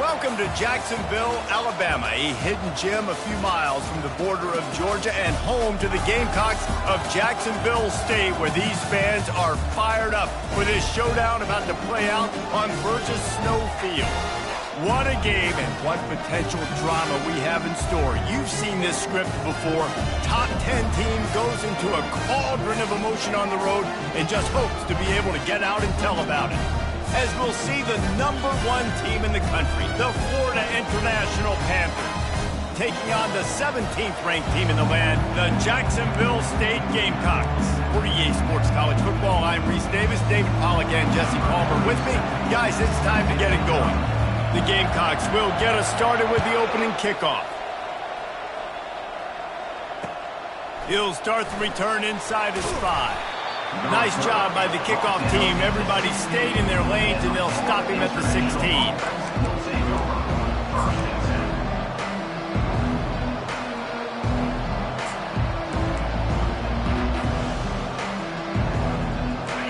Welcome to Jacksonville, Alabama, a hidden gem a few miles from the border of Georgia and home to the Gamecocks of Jacksonville State, where these fans are fired up for this showdown about to play out on Burgess Snow Field. What a game and what potential drama we have in store. You've seen this script before. Top 10 team goes into a cauldron of emotion on the road and just hopes to be able to get out and tell about it. As we'll see the #1 team in the country, the Florida International Panthers, taking on the 17th ranked team in the land, the Jacksonville State Gamecocks. For EA Sports College Football, I'm Reese Davis, David Pollack, and Jesse Palmer with me. Guys, it's time to get it going. The Gamecocks will get us started with the opening kickoff. He'll start the return inside his 5. Nice job by the kickoff team. Everybody stayed in their lanes, and they'll stop him at the 16.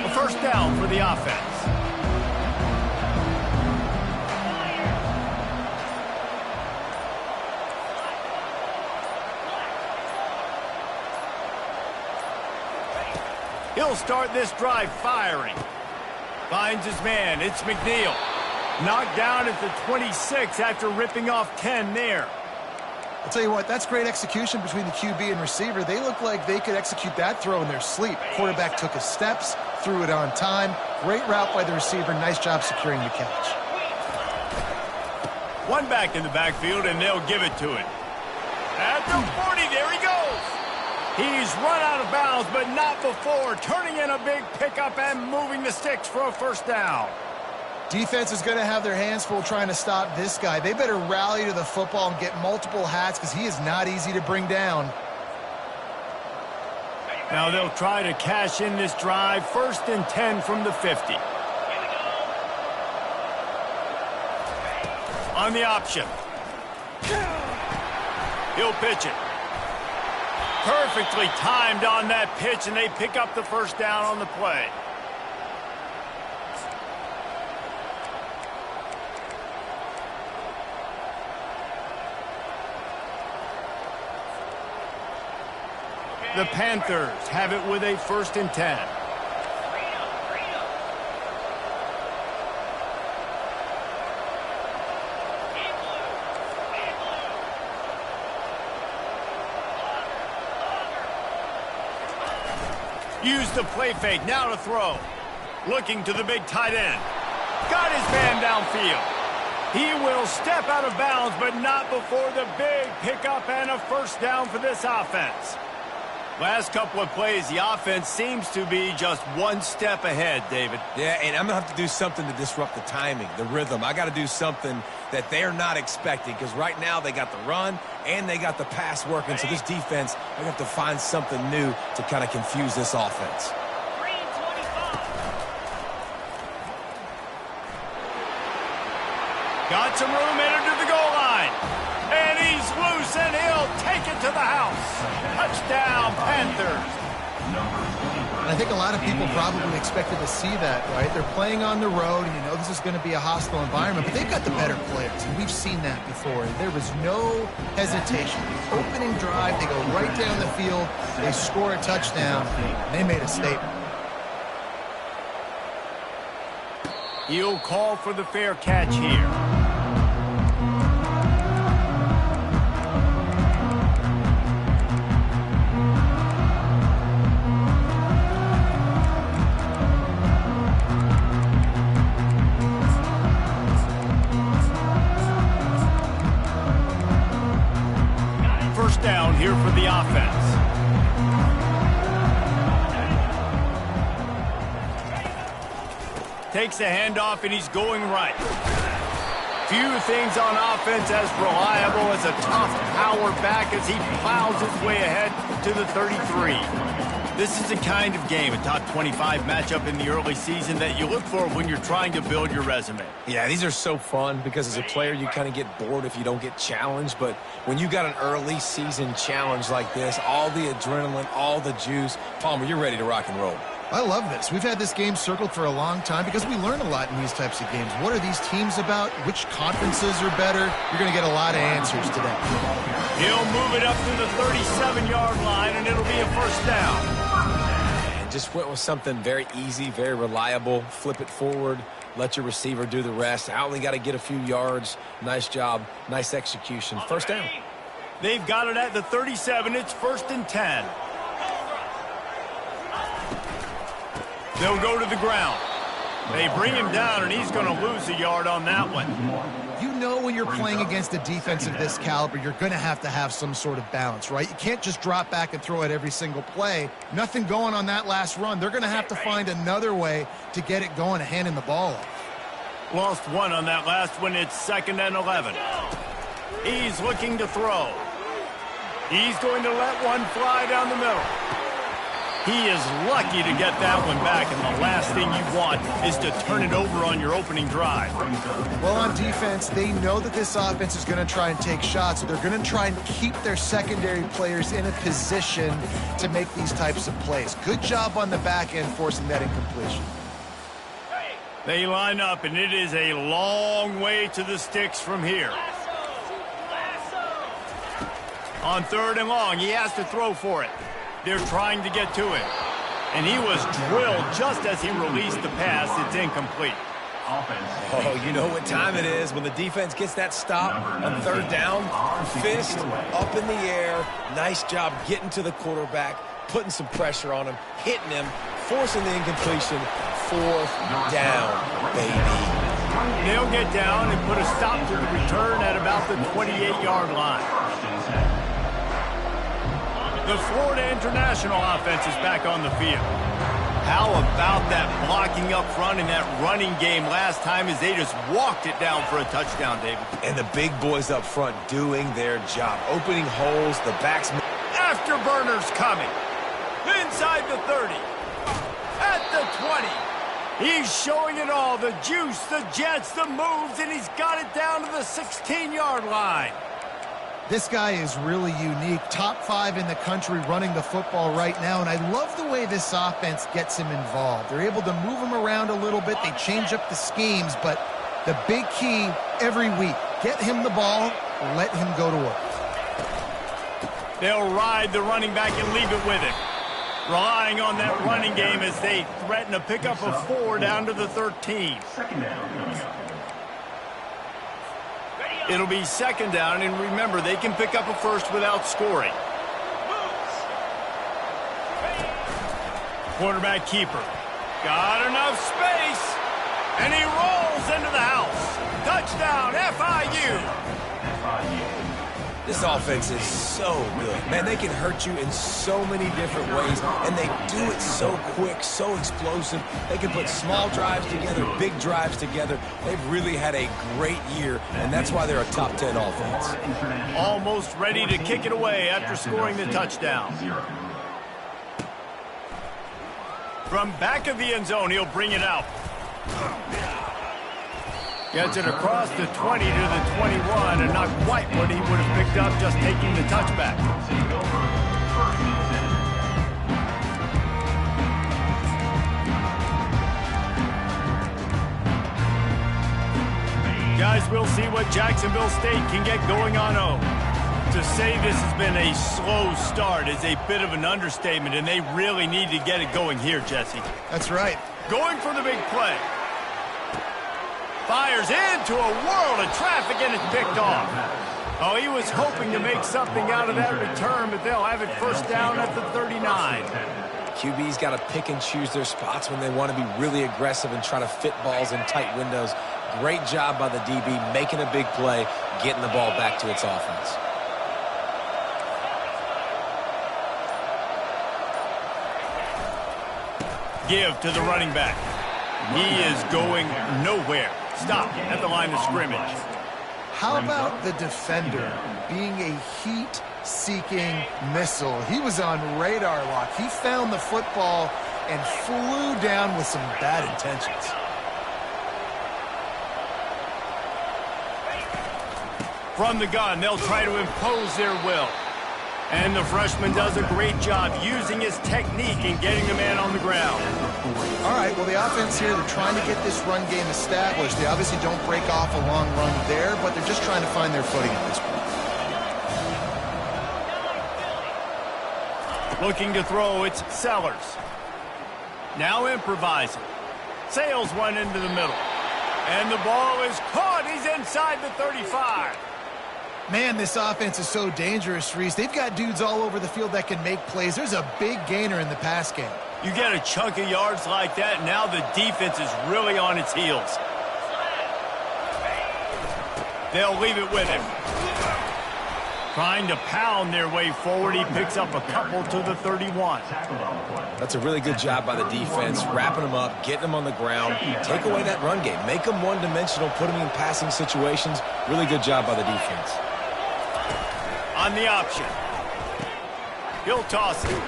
A first down for the offense. He'll start this drive firing. Finds his man. It's McNeil. Knocked down at the 26 after ripping off 10 there. I'll tell you what, that's great execution between the QB and receiver. They look like they could execute that throw in their sleep. Quarterback took his steps, threw it on time. Great route by the receiver. Nice job securing the catch. One back in the backfield, and they'll give it to him. At the 40, there he goes. He's run out of bounds, but not before turning in a big pickup and moving the sticks for a first down. Defense is going to have their hands full trying to stop this guy. They better rally to the football and get multiple hats because he is not easy to bring down. Now they'll try to cash in this drive. 1st and 10 from the 50. On the option. He'll pitch it. Perfectly timed on that pitch, and they pick up the first down on the play. The Panthers have it with a 1st and 10. Use the play fake, now to throw. Looking to the big tight end. Got his man downfield. He will step out of bounds, but not before the big pickup and a first down for this offense. Last couple of plays, the offense seems to be just one step ahead, David. Yeah, and I'm going to have to do something to disrupt the timing, the rhythm. I got to do something that they're not expecting because right now they got the run and they got the pass working. So this defense, they have to find something new to kind of confuse this offense. Got some room, entered to the goal line. And he's loose, and he'll take it to the house. Touchdown, Panthers. I think a lot of people probably expected to see that, right? They're playing on the road, and you know this is going to be a hostile environment, but they've got the better players, and we've seen that before. There was no hesitation. The opening drive, they go right down the field, they score a touchdown, they made a statement. He'll call for the fair catch here. First down here for the offense. Takes the handoff, and he's going right. Few things on offense as reliable as a tough power back as he plows his way ahead to the 33. This is the kind of game, a top 25 matchup in the early season, that you look for when you're trying to build your resume. Yeah, these are so fun because as a player, you kind of get bored if you don't get challenged. But when you got an early season challenge like this, all the adrenaline, all the juice, Palmer, you're ready to rock and roll. I love this. We've had this game circled for a long time because we learn a lot in these types of games. What are these teams about? Which conferences are better? You're going to get a lot of answers today. He'll move it up to the 37-yard line, and it'll be a first down. And just went with something very easy, very reliable. Flip it forward. Let your receiver do the rest. I only got to get a few yards. Nice job. Nice execution. First down. They've got it at the 37. It's 1st and 10. They'll go to the ground. They bring him down, and he's going to lose a yard on that one. You know when you're playing against a defense of this caliber, you're going to have some sort of balance, right? You can't just drop back and throw it every single play. Nothing going on that last run. They're going to have to find another way to get it going and handing the ball off. Lost one on that last one. It's 2nd and 11. He's looking to throw. He's going to let one fly down the middle. He is lucky to get that one back, and the last thing you want is to turn it over on your opening drive. Well, on defense, they know that this offense is going to try and take shots, so they're going to try and keep their secondary players in a position to make these types of plays. Good job on the back end forcing that incompletion. They line up, and it is a long way to the sticks from here. On 3rd and long, he has to throw for it. They're trying to get to it. And he was drilled just as he released the pass. It's incomplete. Oh, you know what time it is when the defense gets that stop on 3rd down. Fist up in the air. Nice job getting to the quarterback, putting some pressure on him, hitting him, forcing the incompletion. 4th down, baby. They'll get down and put a stop to the return at about the 28-yard line. The Florida International offense is back on the field. How about that blocking up front and that running game last time as they just walked it down for a touchdown, David? And the big boys up front doing their job, opening holes, the backs. Afterburners coming. Inside the 30. At the 20. He's showing it all. The juice, the jets, the moves, and he's got it down to the 16-yard line. This guy is really unique. Top 5 in the country running the football right now, and I love the way this offense gets him involved. They're able to move him around a little bit. They change up the schemes, but the big key every week, get him the ball, let him go to work. They'll ride the running back and leave it with him. Relying on that running game as they threaten to pick up a 4 down to the 13. It'll be 2nd down, and remember, they can pick up a first without scoring. Quarterback keeper. Got enough space, and he rolls into the house. Touchdown, FIU. This offense is so good. Man, they can hurt you in so many different ways, and they do it so quick, so explosive. They can put small drives together, big drives together. They've really had a great year, and that's why they're a top 10 offense. Almost ready to kick it away after scoring the touchdown. From back of the end zone, he'll bring it out. Gets it across the 20 to the 21, and not quite what he would have picked up just taking the touchback. Guys, we'll see what Jacksonville State can get going on home. To say this has been a slow start is a bit of an understatement, and they really need to get it going here, Jesse. That's right. Going for the big play. Fires into a world of traffic, and it's picked off. Oh, he was hoping to make something out of that return, but they'll have it 1st down at the 39. QB's got to pick and choose their spots when they want to be really aggressive and try to fit balls in tight windows. Great job by the DB making a big play, getting the ball back to its offense. Give to the running back. He is going nowhere. Stop at the line of scrimmage. How about the defender being a heat-seeking missile? He was on radar lock. He found the football and flew down with some bad intentions. From the gun, they'll try to impose their will. And the freshman does a great job using his technique and getting the man on the ground. All right, well, the offense here, they're trying to get this run game established. They obviously don't break off a long run there, but they're just trying to find their footing at this point. Looking to throw, it's Sellers. Now improvising. Sails one into the middle. And the ball is caught. He's inside the 35. Man, this offense is so dangerous, Reese. They've got dudes all over the field that can make plays. There's a big gainer in the pass game. You get a chunk of yards like that, now the defense is really on its heels. They'll leave it with him. Trying to pound their way forward. He picks up a couple to the 31. That's a really good job by the defense, wrapping them up, getting them on the ground. Take away that run game. Make them one-dimensional, put them in passing situations. Really good job by the defense. On the option. He'll toss it.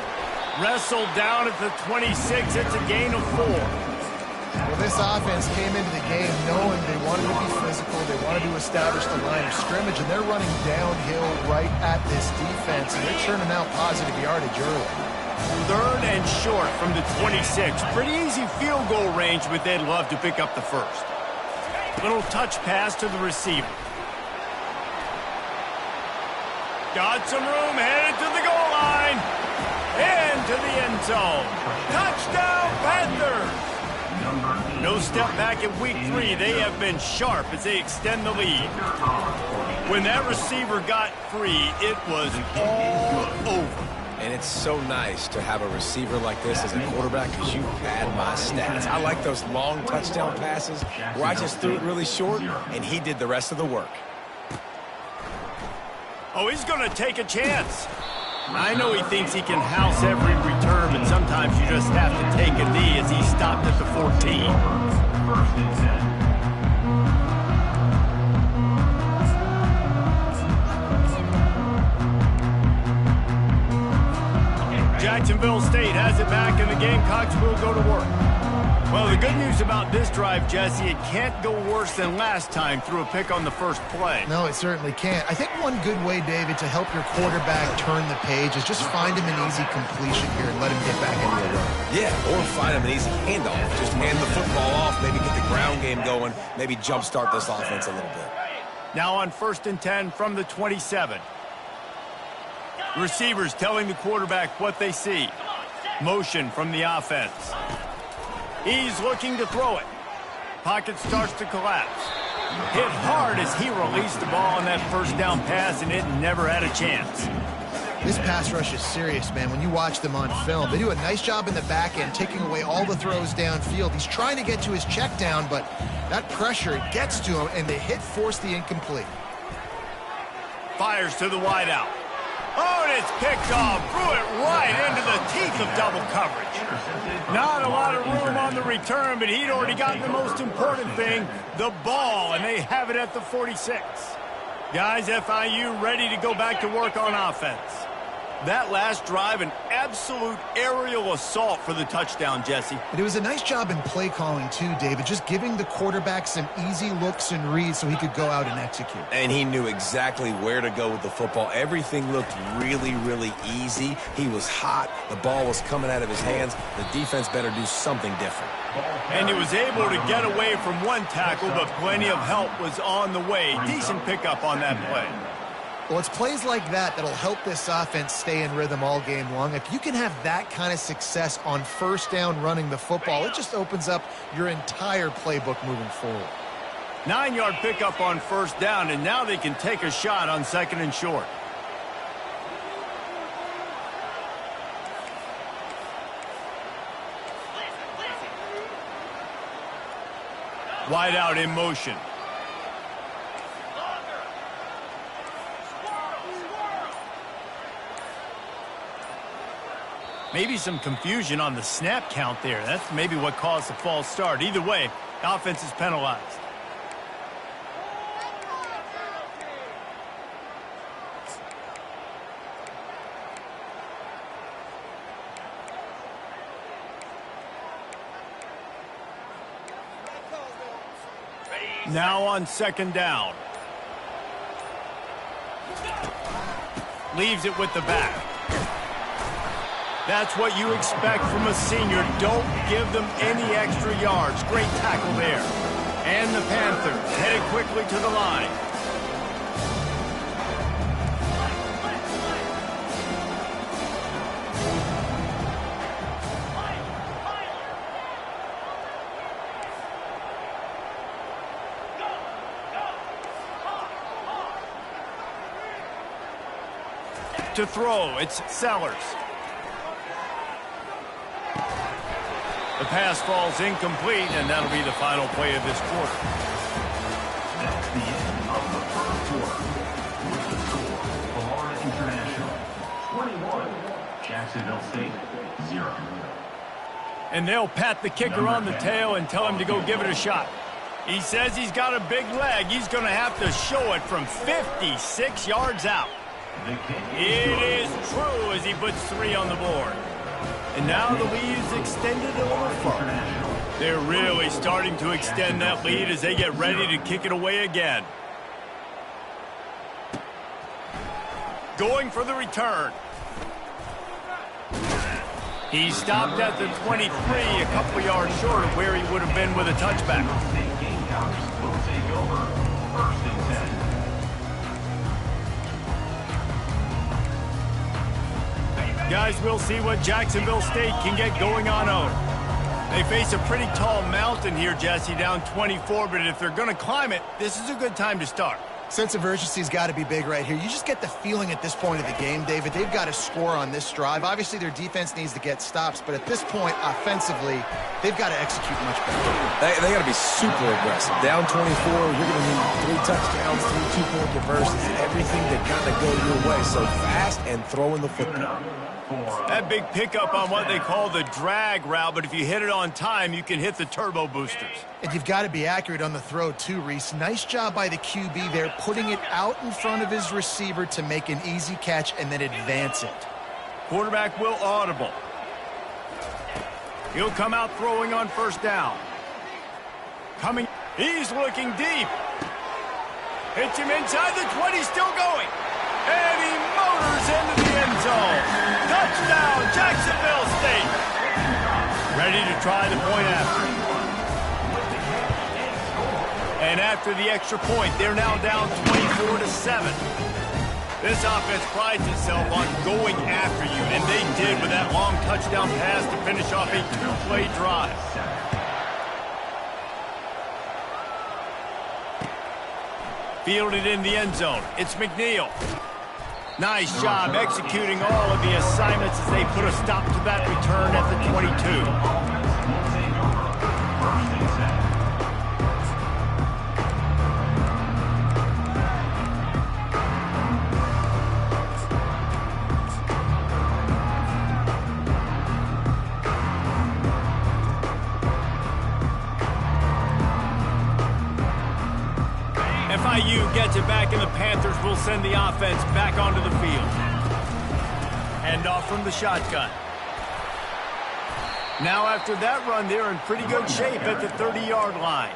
Wrestled down at the 26. It's a gain of 4. Well, this offense came into the game knowing they wanted to be physical, they wanted to establish the line of scrimmage, and they're running downhill right at this defense, and they're churning out positive yardage early. 3rd and short from the 26. Pretty easy field goal range, but they'd love to pick up the first. Little touch pass to the receiver. Got some room, headed to the goal line. Into the end zone. Touchdown, Panthers! No step back in week 3. They have been sharp as they extend the lead. When that receiver got free, it was all over. And it's so nice to have a receiver like this as a quarterback because you pad my stats. I like those long touchdown passes where I just threw it really short and he did the rest of the work. Oh, he's going to take a chance. I know he thinks he can house every return, but sometimes you just have to take a knee as he stopped at the 14. Jacksonville State has it back, and the Gamecocks will go to work. Well, the good news about this drive, Jesse, it can't go worse than last time through a pick on the first play. No, it certainly can't. I think one good way, David, to help your quarterback turn the page is just find him an easy completion here and let him get back into a run. Yeah, or find him an easy handoff. Just hand the football off, maybe get the ground game going, maybe jumpstart this offense a little bit. Now on 1st and 10 from the 27. Receivers telling the quarterback what they see. Motion from the offense. He's looking to throw it. Pocket starts to collapse. Hit hard as he released the ball on that first down pass, and it never had a chance. This pass rush is serious, man. When you watch them on film, they do a nice job in the back end, taking away all the throws downfield. He's trying to get to his check down, but that pressure gets to him, and the hit forced the incomplete. Fires to the wideout. Oh, and it's picked off. Threw it right into the teeth of double coverage. Not a lot of room on the return, but he'd already gotten the most important thing, the ball, and they have it at the 46. Guys, FIU ready to go back to work on offense. That last drive, an absolute aerial assault for the touchdown, Jesse. But it was a nice job in play calling, too, David, just giving the quarterback some easy looks and reads so he could go out and execute. And he knew exactly where to go with the football. Everything looked really, really easy. He was hot. The ball was coming out of his hands. The defense better do something different. And he was able to get away from one tackle, but plenty of help was on the way. Decent pickup on that play. Well, it's plays like that that'll help this offense stay in rhythm all game long. If you can have that kind of success on first down running the football, it just opens up your entire playbook moving forward. 9-yard pickup on first down, and now they can take a shot on 2nd and short. Wide out in motion. Maybe some confusion on the snap count there. That's maybe what caused the false start. Either way, offense is penalized. Now on 2nd down. leaves it with the back. That's what you expect from a senior. Don't give them any extra yards. Great tackle there. And the Panthers headed quickly to the line. To throw, it's Sellers. The pass falls incomplete, and that'll be the final play of this quarter. That's the end of the first quarter. With the score, Florida International 21, Jacksonville State 0. And they'll pat the kicker on the tail and tell him to go give it a shot. He says he's got a big leg. He's going to have to show it from 56 yards out. It is true as he puts 3 on the board. And now the lead is extended a little further. They're really starting to extend that lead as they get ready to kick it away again. Going for the return. He stopped at the 23, a couple yards short of where he would have been with a touchback. Will take over 1st and 10. Guys, we'll see what Jacksonville State can get going on over. They face a pretty tall mountain here, Jesse, down 24, but if they're going to climb it, this is a good time to start. Sense of urgency's got to be big right here. You just get the feeling at this point of the game, David, they've got to score on this drive. Obviously, their defense needs to get stops, but at this point, offensively, they've got to execute much better. They got to be super aggressive. Down 24, you're going to need 3 touchdowns, 3 two-point conversions, everything that kind of go your way. So fast and throwing the football. That big pickup on what they call the drag route, but if you hit it on time, you can hit the turbo boosters. And you've got to be accurate on the throw, too, Reese. Nice job by the QB there, putting it out in front of his receiver to make an easy catch and then advance it. Quarterback will audible. He'll come out throwing on 1st down. He's looking deep. Hits him inside the 20, still going. And he motors into the end zone. Touchdown, Jacksonville State. Ready to try the point after. And after the extra point, they're now down 24-7. This offense prides itself on going after you, and they did with that long touchdown pass to finish off a 2-play drive. Fielded in the end zone. It's McNeil. Nice job executing all of the assignments as they put a stop to that return at the 22. FIU gets it back, and the Panthers will send the offense back onto the field. Handoff from the shotgun. Now after that run, they're in pretty good shape at the 30-yard line.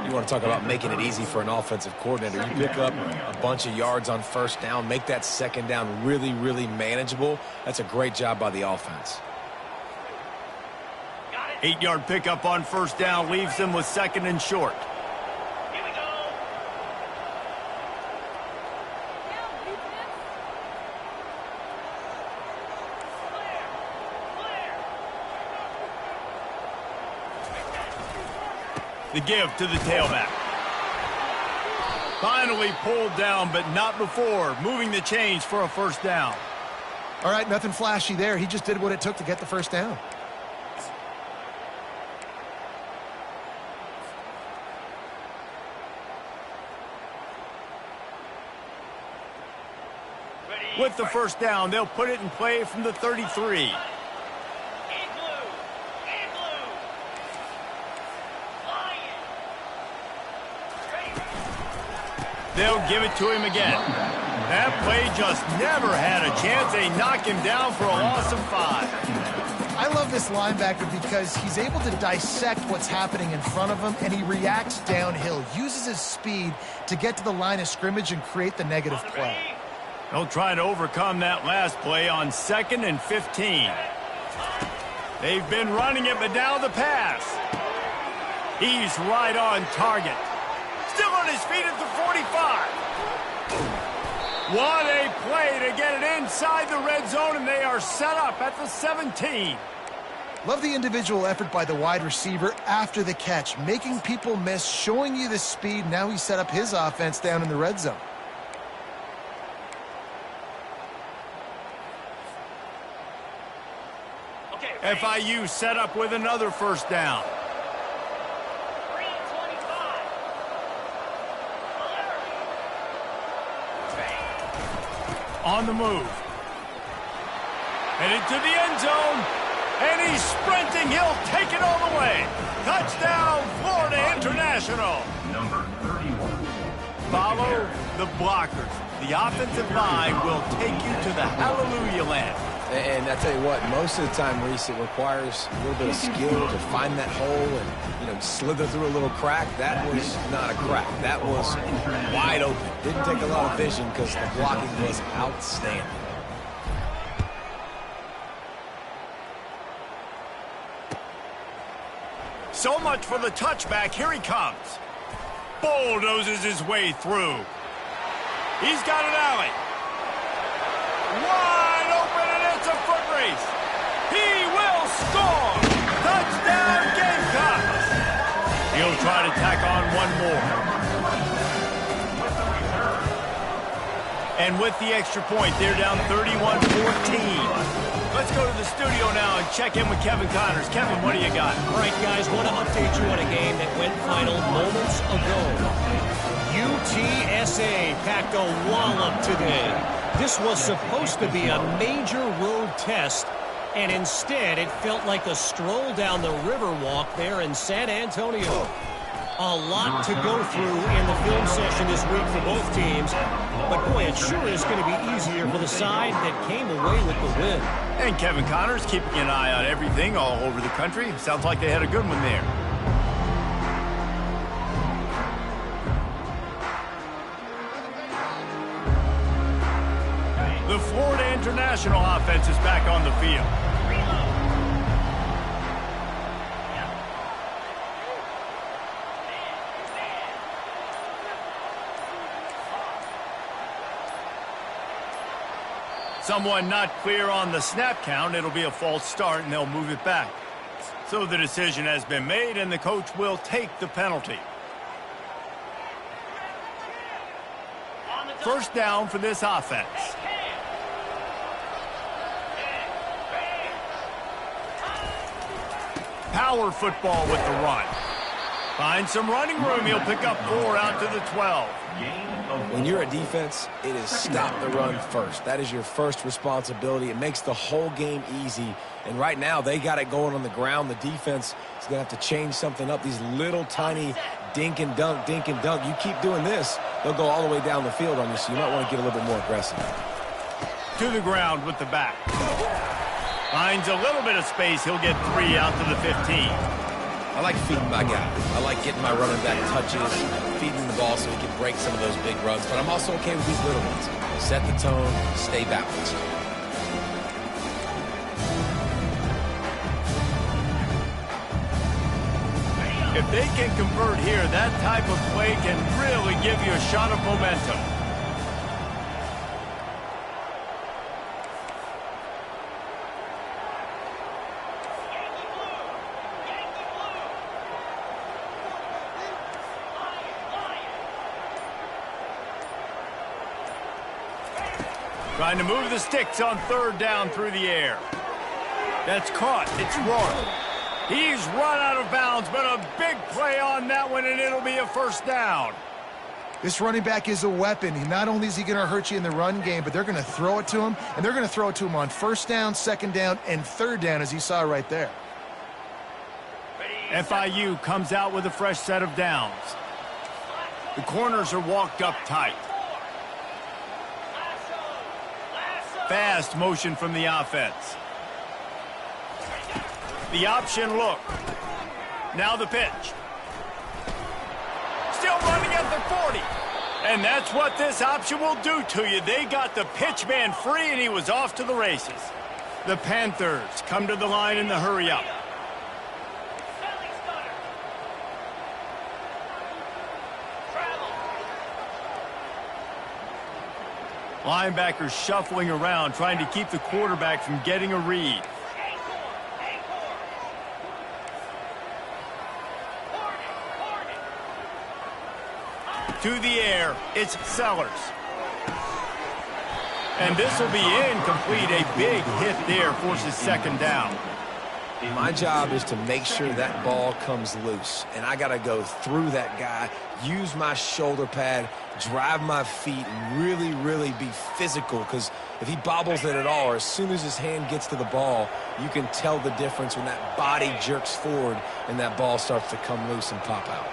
You want to talk about making it easy for an offensive coordinator. You pick up a bunch of yards on 1st down, make that 2nd down really, really manageable. That's a great job by the offense. 8-yard pickup on 1st down leaves them with 2nd and short. The give to the tailback. Finally pulled down, but not before moving the chains for a 1st down. All right, nothing flashy there. He just did what it took to get the 1st down. With the 1st down, they'll put it in play from the 33. They'll give it to him again. That play just never had a chance. They knock him down for a loss of 5. I love this linebacker because he's able to dissect what's happening in front of him, and he reacts downhill, uses his speed to get to the line of scrimmage and create the negative play. They'll try to overcome that last play on 2nd and 15. They've been running it, but now the pass. He's right on target. Still on his feet at the 45. What a play to get it inside the red zone, and they are set up at the 17. Love the individual effort by the wide receiver after the catch, making people miss, showing you the speed. Now he's set up his offense down in the red zone. FIU set up with another first down. On the move. Headed to the end zone. And he's sprinting. He'll take it all the way. Touchdown, Florida International. Number 31. Follow the blockers. The offensive line will take you to the hallelujah land. And I tell you what, most of the time, Reese, it requires a little bit of skill to find that hole and, you know, slither through a little crack. That was not a crack. That was wide open. Didn't take a lot of vision because the blocking was outstanding. So much for the touchback. Here he comes. Bulldozes his way through. He's got an alley. Wide open, and it's a foot race. He will score. Touchdown, Gamecocks. He'll try to tack on one more. And with the extra point, they're down 31-14. Let's go to the studio now and check in with Kevin Connors. Kevin, what do you got? All right, guys, want to update you on a game that went final moments ago. UTSA packed a wallop today. This was supposed to be a major road test, and instead it felt like a stroll down the Riverwalk there in San Antonio. A lot to go through in the film session this week for both teams, but boy, it sure is going to be easier for the side that came away with the win. And Kevin Connors keeping an eye on everything all over the country. Sounds like they had a good one there. The Florida International offense is back on the field. Someone not clear on the snap count. It'll be a false start, and they'll move it back. So the decision has been made, and the coach will take the penalty. First down for this offense. Power football with the run. Find some running room. He'll pick up 4 out to the 12. When you're a defense, it is stop the run first. That is your first responsibility. It makes the whole game easy. And right now, they got it going on the ground. The defense is going to have to change something up. These little tiny dink and dunk, dink and dunk. You keep doing this, they'll go all the way down the field on you, so you might want to get a little bit more aggressive. To the ground with the back. Finds a little bit of space. He'll get 3 out to the 15. I like feeding my guy. I like getting my running back touches, feeding the ball so he can break some of those big runs. But I'm also okay with these little ones. Set the tone, stay balanced. If they can convert here, that type of play can really give you a shot of momentum. Trying to move the sticks on 3rd down through the air. That's caught. It's Rourke. He's run out of bounds, but a big play on that one, and it'll be a first down. This running back is a weapon. Not only is he going to hurt you in the run game, but they're going to throw it to him, and they're going to throw it to him on 1st down, 2nd down, and 3rd down, as you saw right there. FIU comes out with a fresh set of downs. The corners are walked up tight. Fast motion from the offense. The option look. Now the pitch. Still running at the 40. And that's what this option will do to you. They got the pitch man free, and he was off to the races. The Panthers come to the line in the hurry-up. Linebackers shuffling around, trying to keep the quarterback from getting a read. To the air, it's Sellers. And this will be incomplete. A big hit there forces second down. My job is to make sure that ball comes loose, and I got to go through that guy, use my shoulder pad, drive my feet, and really, really be physical, because if he bobbles it at all, or as soon as his hand gets to the ball, you can tell the difference when that body jerks forward and that ball starts to come loose and pop out.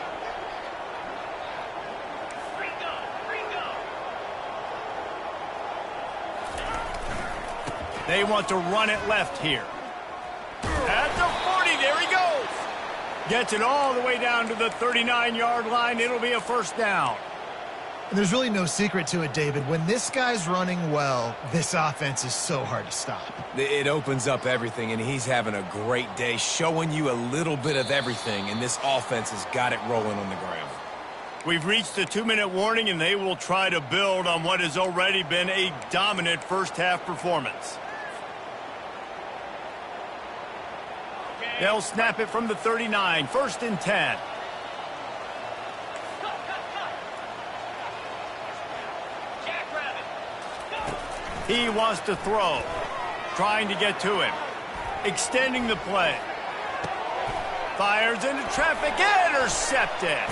They want to run it left here. At the 40, there he goes. Gets it all the way down to the 39-yard line. It'll be a first down. And there's really no secret to it, David. When this guy's running well, this offense is so hard to stop. It opens up everything, and he's having a great day, showing you a little bit of everything, and this offense has got it rolling on the ground. We've reached the 2-minute warning, and they will try to build on what has already been a dominant first-half performance. They'll snap it from the 39, 1st and 10. He wants to throw, trying to get to him, extending the play. Fires into traffic, intercepted.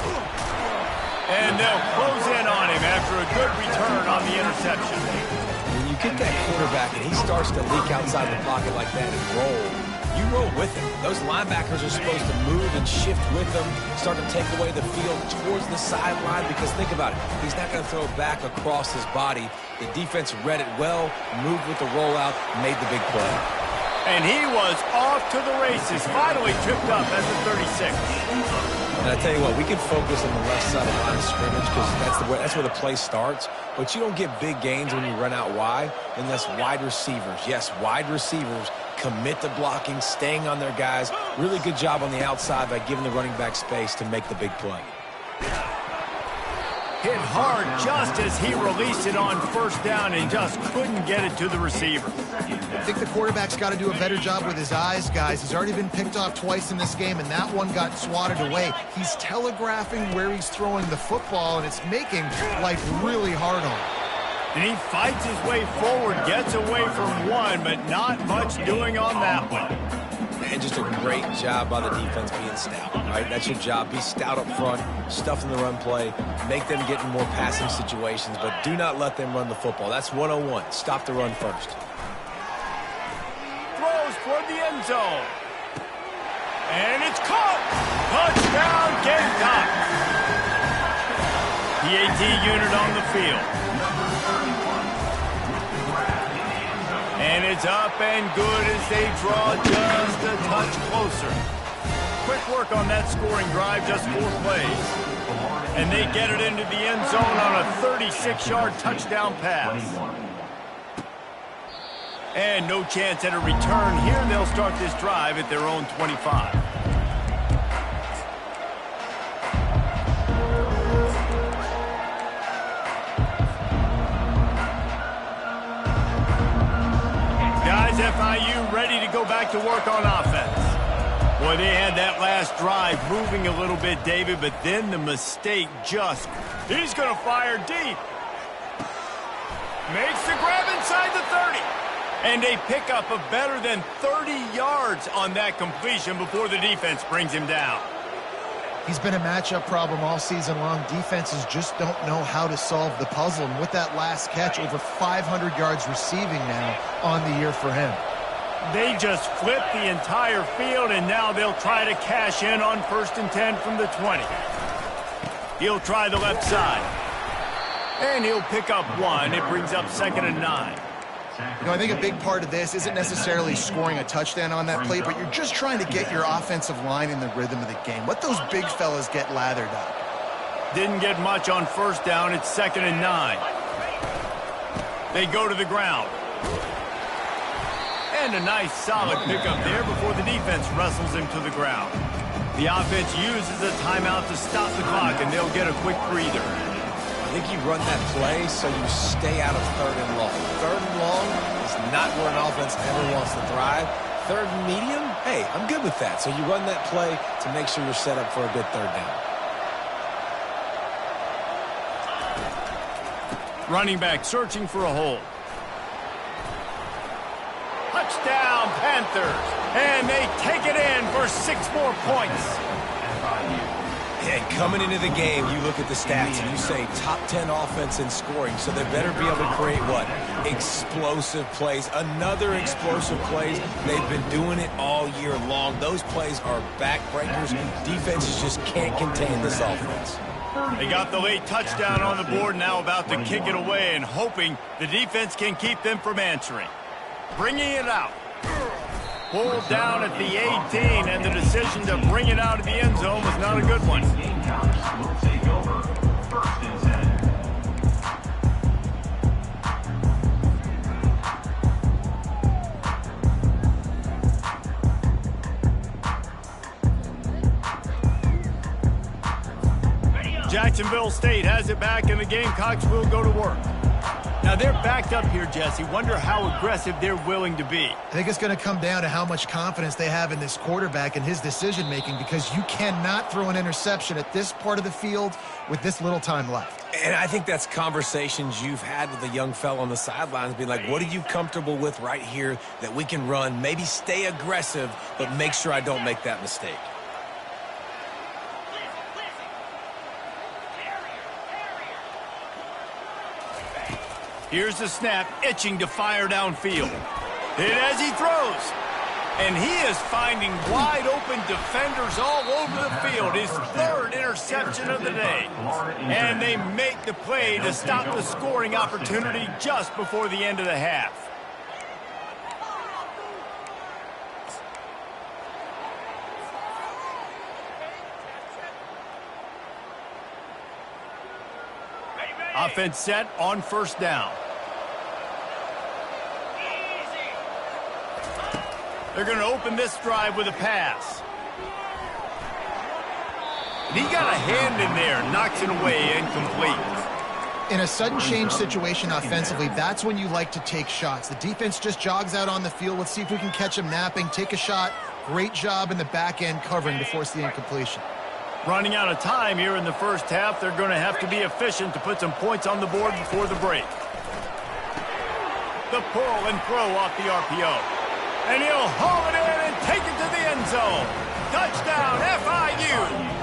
And they'll close in on him after a good return on the interception. When you get that quarterback and he starts to leak outside the pocket like that and roll, you roll with him. Those linebackers are supposed to move and shift with him, start to take away the field towards the sideline, because think about it. He's not going to throw back across his body. The defense read it well, moved with the rollout, made the big play. And he was off to the races, finally tripped up at the 36. And I tell you what, we can focus on the left side of the line of scrimmage, because that's where the play starts. But you don't get big gains when you run out wide unless wide receivers, yes, wide receivers, commit to blocking, staying on their guys. Really good job on the outside by giving the running back space to make the big play. Hit hard just as he released it on first down and just couldn't get it to the receiver. I think the quarterback's got to do a better job with his eyes, guys. He's already been picked off twice in this game, and that one got swatted away. He's telegraphing where he's throwing the football, and it's making life really hard on him. And he fights his way forward, gets away from one, but not much doing on that one. And just a great job by the defense being stout, right? That's your job. Be stout up front, stuff in the run play, make them get in more passing situations, but do not let them run the football. That's 101. Stop the run first. Throws toward the end zone. And it's caught. Touchdown, Gamecocks. The AT unit on the field. And it's up and good as they draw just a touch closer. Quick work on that scoring drive, just 4 plays. And they get it into the end zone on a 36-yard touchdown pass. And no chance at a return here. They'll start this drive at their own 25. FIU ready to go back to work on offense. Boy, they had that last drive moving a little bit, David, but then the mistake just... He's going to fire deep. Makes the grab inside the 30. And a pickup of better than 30 yards on that completion before the defense brings him down. He's been a matchup problem all season long. Defenses just don't know how to solve the puzzle. And with that last catch, over 500 yards receiving now on the year for him. They just flipped the entire field, and now they'll try to cash in on 1st and 10 from the 20. He'll try the left side. And he'll pick up 1. It brings up 2nd and 9. You know, I think a big part of this isn't necessarily scoring a touchdown on that play, but you're just trying to get your offensive line in the rhythm of the game. Let those big fellas get lathered up. Didn't get much on first down. It's 2nd and 9. They go to the ground. And a nice solid pickup there before the defense wrestles him to the ground. The offense uses a timeout to stop the clock, and they'll get a quick breather. I think you run that play so you stay out of 3rd and long. 3rd and long is not where an offense ever wants to thrive. 3rd and medium, hey, I'm good with that. So you run that play to make sure you're set up for a good 3rd down. Running back searching for a hole. Touchdown, Panthers. And they take it in for 6 more points. And coming into the game, you look at the stats and you say top 10 offense in scoring, so they better be able to create what? Explosive plays. Another explosive plays. They've been doing it all year long. Those plays are backbreakers. Defenses just can't contain this offense. They got the late touchdown on the board, now about to kick it away and hoping the defense can keep them from answering. Bringing it out. Pulled down at the 18, and the decision to bring it out of the end zone was not a good one. Gamecocks will take over 1st and 10. Jacksonville State has it back, and the Gamecocks will go to work. Now, they're backed up here, Jesse. Wonder how aggressive they're willing to be. I think it's going to come down to how much confidence they have in this quarterback and his decision-making, because you cannot throw an interception at this part of the field with this little time left. And I think that's conversations you've had with a young fellow on the sidelines, being like, what are you comfortable with right here that we can run? Maybe stay aggressive, but make sure I don't make that mistake. Here's the snap, itching to fire downfield. Hit as he throws. And he is finding wide-open defenders all over the field. His 3rd interception of the day. And they make the play to stop the scoring opportunity just before the end of the half. Offense set on 1st down. They're going to open this drive with a pass. And he got a hand in there, knocks it away, incomplete. In a sudden change situation offensively, that's when you like to take shots. The defense just jogs out on the field. Let's see if we can catch him napping, take a shot. Great job in the back end covering to force the incompletion. Running out of time here in the 1st half. They're going to have to be efficient to put some points on the board before the break. The pull and throw off the RPO. And he'll haul it in and take it to the end zone. Touchdown, FIU.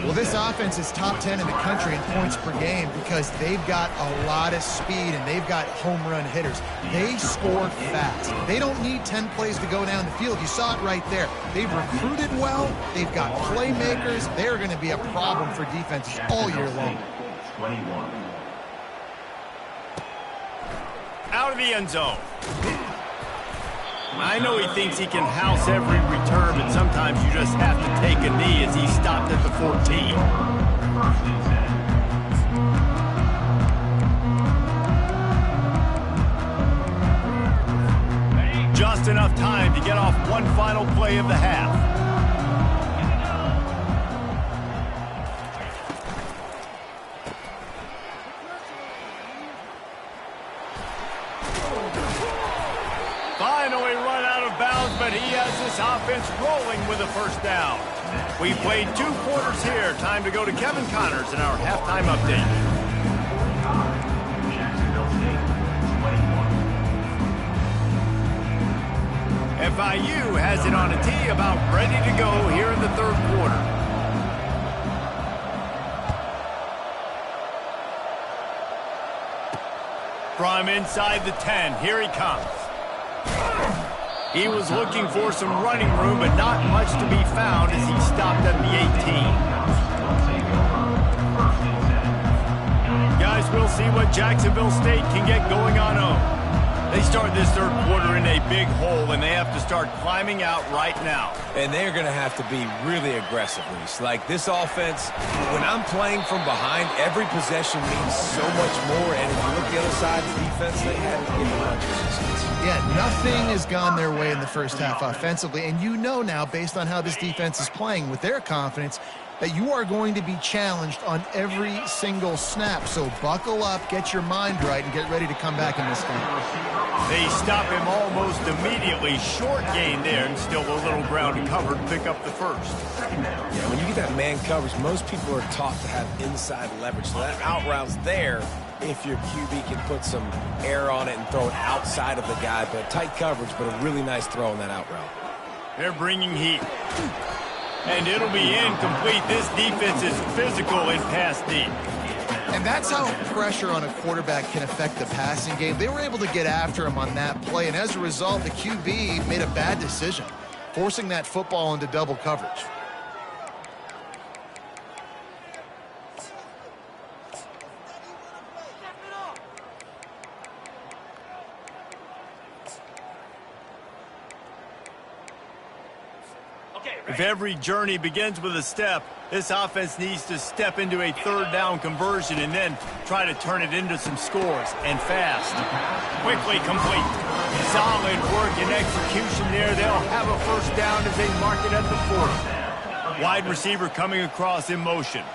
Well, this offense is top 10 in the country in points per game because they've got a lot of speed and they've got home run hitters. They score fast. They don't need 10 plays to go down the field. You saw it right there. They've recruited well. They've got playmakers. They're going to be a problem for defenses all year long. 21. Out of the end zone. I know he thinks he can house every return, but sometimes you just have to take a knee as he stopped at the 14. 1st and 10. Just enough time to get off one final play of the half. Finally run out of bounds, but he has this offense rolling with a 1st down. We played 2 quarters here. Time to go to Kevin Connors in our halftime update. Jacksonville St. 21. FIU has it on a tee, about ready to go here in the 3rd quarter. From inside the 10, here he comes. He was looking for some running room, but not much to be found as he stopped at the 18. Guys, we'll see what Jacksonville State can get going on home. They start this third quarter in a big hole, and they have to start climbing out right now. And they're going to have to be really aggressive, Reese. Like this offense, when I'm playing from behind, every possession means so much more. And if you look at the other side's defense, they haven't given much resistance. Yeah, nothing has gone their way in the first half offensively. And you know now, based on how this defense is playing with their confidence, that you are going to be challenged on every single snap. So buckle up, get your mind right, and get ready to come back in this game. They stop him almost immediately. Short gain there, and still a little ground to cover to pick up the first. Yeah, when you get that man coverage, most people are taught to have inside leverage. So that out route's there if your QB can put some air on it and throw it outside of the guy. But tight coverage, but a really nice throw on that out route. They're bringing heat. And it'll be incomplete. This defense is physical and pass deep. And that's how pressure on a quarterback can affect the passing game. They were able to get after him on that play, and as a result, the QB made a bad decision, forcing that football into double coverage. If every journey begins with a step, this offense needs to step into a third down conversion and then try to turn it into some scores, and fast. Quickly complete. Solid work and execution there. They'll have a first down as they mark it at the 40. Wide receiver coming across in motion.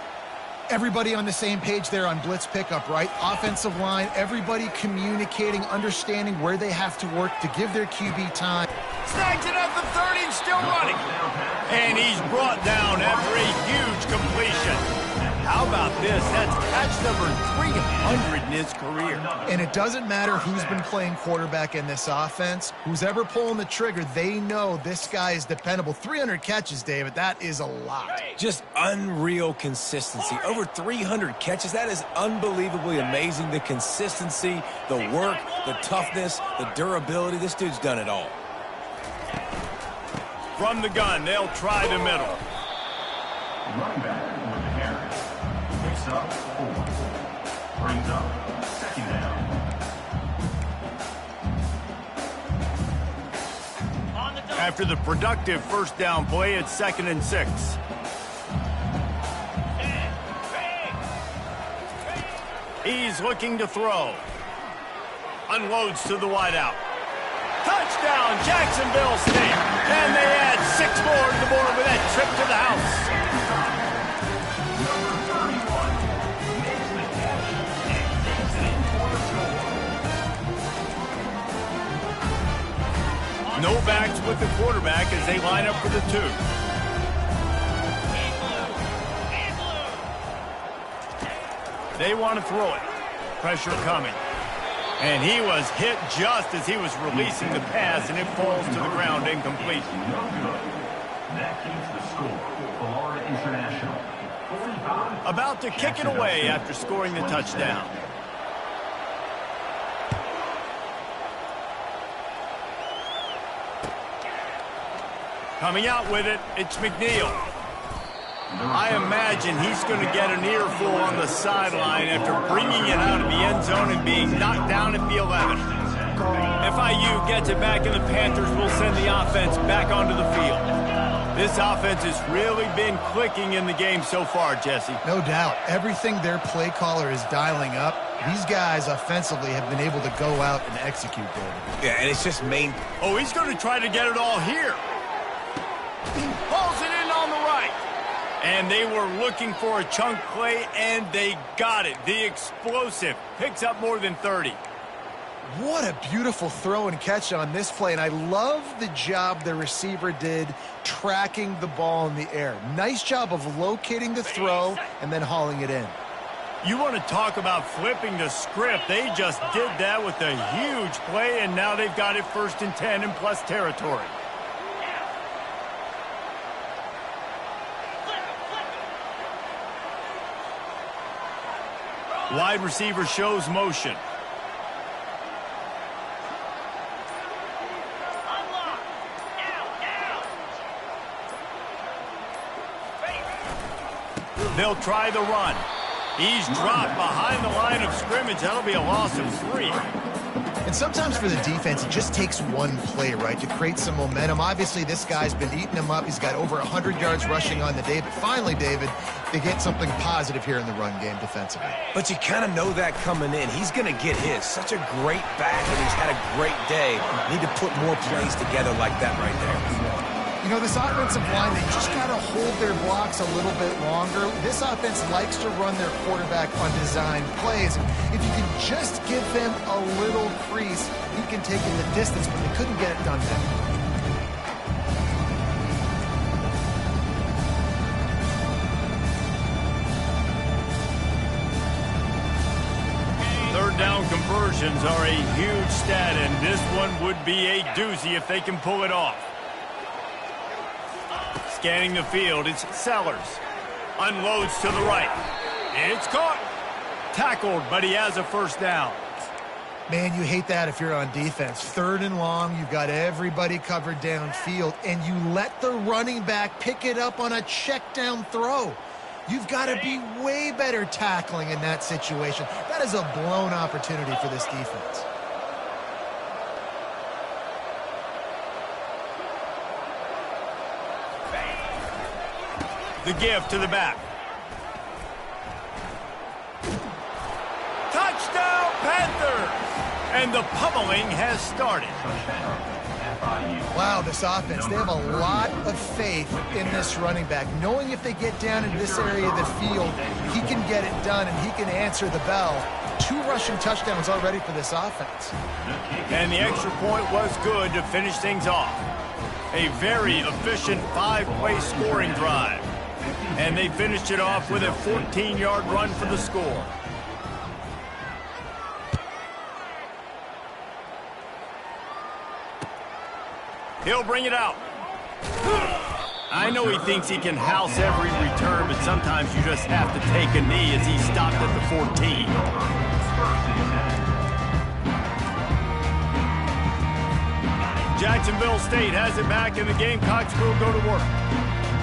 Everybody on the same page there on blitz pickup, right? Offensive line, everybody communicating, understanding where they have to work to give their QB time. Snags it at the 30, still running. And he's brought down after a huge completion. How about this? That's catch number 300 in his career. And it doesn't matter who's been playing quarterback in this offense. Who's ever pulling the trigger, they know this guy is dependable. 300 catches, David, that is a lot. Just unreal consistency. Over 300 catches. That is unbelievably amazing. The consistency, the work, the toughness, the durability. This dude's done it all. From the gun, they'll try the middle. Running back with the carry. Picks up 4. Brings up second down. After the productive first down play, it's 2nd and 6. He's looking to throw. Unloads to the wideout. Touchdown, Jacksonville State. And they add 6 more to the board with that trip to the house. No backs with the quarterback as they line up for the 2. They want to throw it. Pressure coming. And he was hit just as he was releasing the pass, and it falls to the ground incomplete. No good. That keeps the score. Florida International 45. About to kick it away after scoring the touchdown. Coming out with it, it's McNeil. I imagine he's going to get an earful on the sideline after bringing it out of the end zone and being knocked down at the 11. FIU gets it back, and the Panthers will send the offense back onto the field. This offense has really been clicking in the game so far, Jesse. No doubt. Everything their play caller is dialing up, these guys offensively have been able to go out and execute, David. Yeah, and it's just main. Oh, he's going to try to get it all here. Pulls it in on the right. And they were looking for a chunk play, and they got it. The explosive picks up more than 30. What a beautiful throw and catch on this play, and I love the job the receiver did tracking the ball in the air. Nice job of locating the throw and then hauling it in. You want to talk about flipping the script. They just did that with a huge play, and now they've got it 1st and 10 in plus territory. Wide receiver shows motion. They'll try the run. He's dropped behind the line of scrimmage. That'll be a loss of 3. And sometimes for the defense, it just takes one play, right, to create some momentum. Obviously, this guy's been eating them up. He's got over 100 yards rushing on the day. But finally, David, they get something positive here in the run game defensively. But you kind of know that coming in. He's going to get his. Such a great back, and he's had a great day. Need to put more plays together like that right there. You know, this offensive line, they just got to hold their blocks a little bit longer. This offense likes to run their quarterback on design plays. If you can just give them a little crease, he can take it the distance, but they couldn't get it done then. Third down conversions are a huge stat, and this one would be a doozy if they can pull it off. Scanning the field, it's Sellers. Unloads to the right. It's caught. Tackled, but he has a first down. Man, you hate that if you're on defense. 3rd and long, you've got everybody covered downfield, and you let the running back pick it up on a check down throw. You've got to be way better tackling in that situation. That is a blown opportunity for this defense. The give to the back. Touchdown, Panthers! And the pummeling has started. Wow, this offense, they have a lot of faith in this running back, knowing if they get down into this area of the field, he can get it done and he can answer the bell. 2 rushing touchdowns already for this offense. And the extra point was good to finish things off. A very efficient 5-play scoring drive. And they finished it off with a 14-yard run for the score. He'll bring it out. I know he thinks he can house every return, but sometimes you just have to take a knee as he stopped at the 14. Jacksonville State has it back, and the Gamecocks will go to work.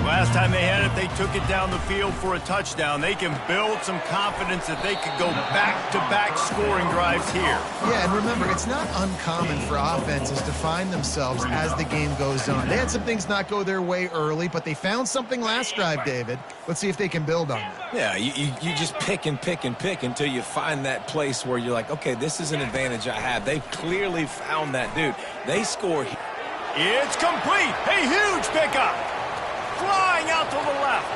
Last time they had it, they took it down the field for a touchdown. They can build some confidence that they could go back-to-back scoring drives here. Yeah, and remember, it's not uncommon for offenses to find themselves as the game goes on. They had some things not go their way early, but they found something last drive, David. Let's see if they can build on that. Yeah, you just pick and pick and pick until you find that place where you're like, okay, this is an advantage I have. They've clearly found that, dude. They score. It's complete. A huge pickup. Flying out to the left.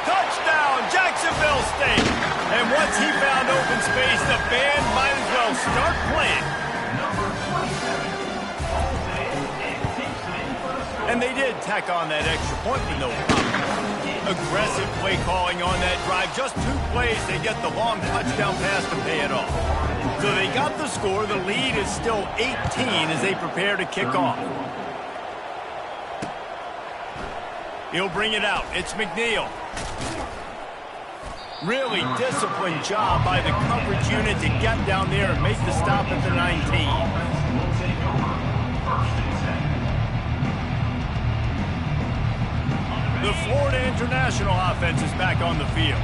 Touchdown, Jacksonville State. And once he found open space, the band might as well start playing. And they did tack on that extra point with no problem. Aggressive play calling on that drive. Just 2 plays, they get the long touchdown pass to pay it off. So they got the score. The lead is still 18 as they prepare to kick off. He'll bring it out. It's McNeil. Really disciplined job by the coverage unit to get down there and make the stop at the 19. The Florida International offense is back on the field.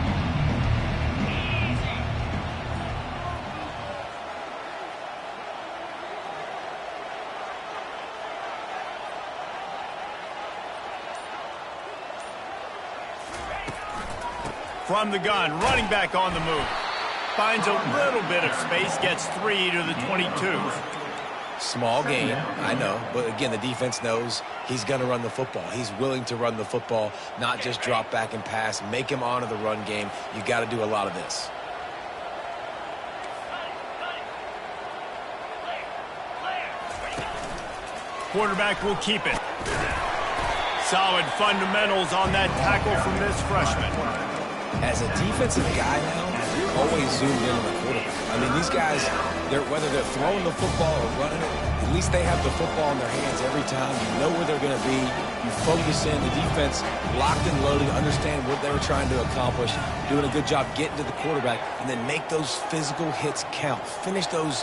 From the gun, running back on the move. Finds a little bit of space, gets 3 to the 22. Small gain, I know, but again, the defense knows he's going to run the football. He's willing to run the football, not just drop back and pass, make him honor the run game. You got to do a lot of this. Quarterback will keep it. Solid fundamentals on that tackle from this freshman. As a defensive guy now, you're always zoomed in on the quarterback. I mean, these guys, whether they're throwing the football or running it, at least they have the football in their hands every time. You know where they're going to be. You focus in. The defense locked and loaded, understand what they were trying to accomplish, doing a good job getting to the quarterback, and then make those physical hits count. Finish those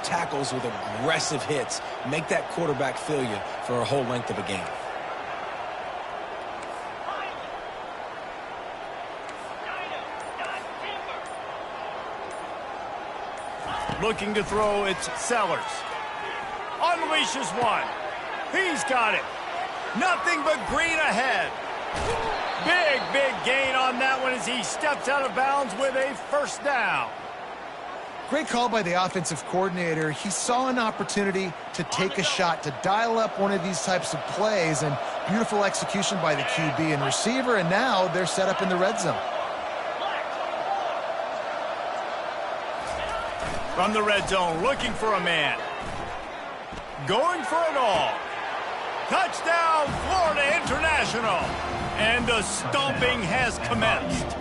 tackles with aggressive hits. Make that quarterback feel you for a whole length of a game. Looking to throw, it's Sellers. Unleashes one. He's got it. Nothing but green ahead. Big gain on that one as he steps out of bounds with a first down. Great call by the offensive coordinator. He saw an opportunity to take a shot, to dial up one of these types of plays, and beautiful execution by the QB and receiver, and now they're set up in the red zone. From the red zone, looking for a man. Going for it all. Touchdown, Florida International. And the stomping has commenced.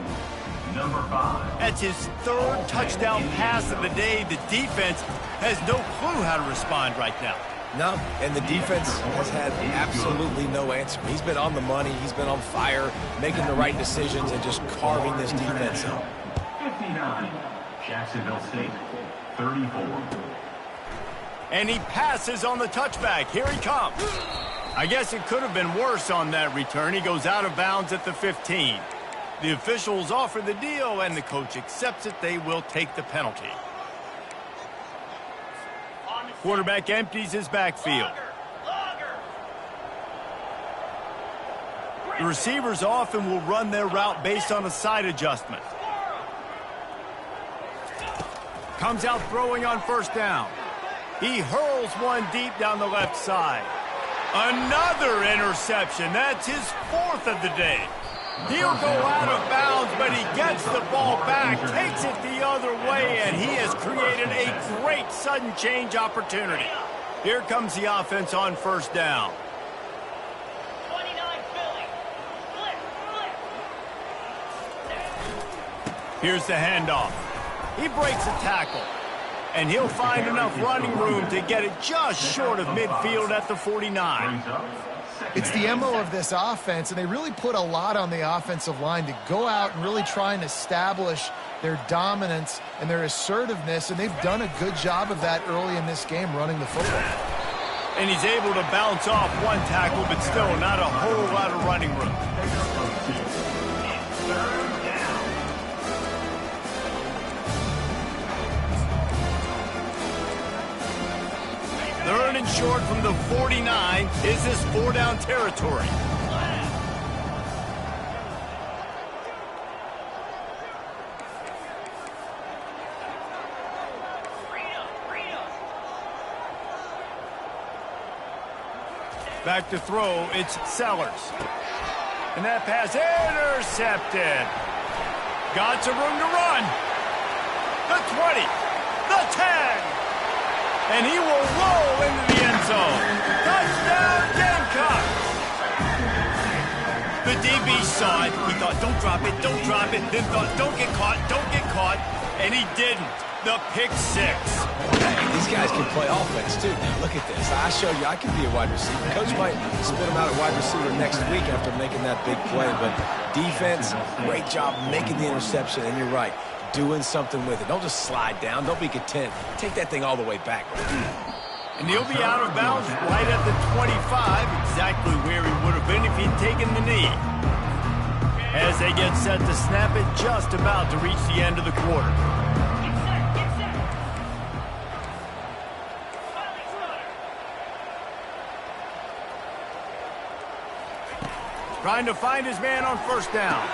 Number 5. That's his third touchdown pass of the day. The defense has no clue how to respond right now. No, and the defense has had absolutely no answer. He's been on the money. He's been on fire, making the right decisions, and just carving this defense up. 59, Jacksonville State, 34. And he passes on the touchback. Here he comes. I guess it could have been worse on that return. He goes out of bounds at the 15. The officials offer the deal, and the coach accepts it. They will take the penalty. Quarterback empties his backfield. The receivers often will run their route based on a side adjustment. Comes out throwing on first down. He hurls one deep down the left side. Another interception. That's his fourth of the day. He'll go out of bounds, but he gets the ball back, takes it the other way, and he has created a great sudden change opportunity. Here comes the offense on first down. 29 Philly. Here's the handoff. He breaks a tackle, and he'll find enough running room to get it just short of midfield at the 49. It's the MO of this offense, and they really put a lot on the offensive line to go out and really try and establish their dominance and their assertiveness, and they've done a good job of that early in this game running the football. And he's able to bounce off one tackle, but still not a whole lot of running room. Third and short from the 49. Is this four-down territory? Back to throw, it's Sellers. And that pass intercepted. Got some room to run. The 20, the 10. And he will roll into the end zone. Touchdown, Gamecocks! The DB saw it. He thought, don't drop it, don't drop it. Then thought, don't get caught. And he didn't. The pick six. Hey, these guys can play offense, too. Now, look at this. I show you I can be a wide receiver. Coach might spit him out at wide receiver next week after making that big play. But defense, great job making the interception. And you're right. Doing something with it. Don't just slide down. Don't be content. Take that thing all the way back. And he'll be out of bounds right at the 25, exactly where he would have been if he'd taken the knee. As they get set to snap it, just about to reach the end of the quarter. Trying to find his man on first down.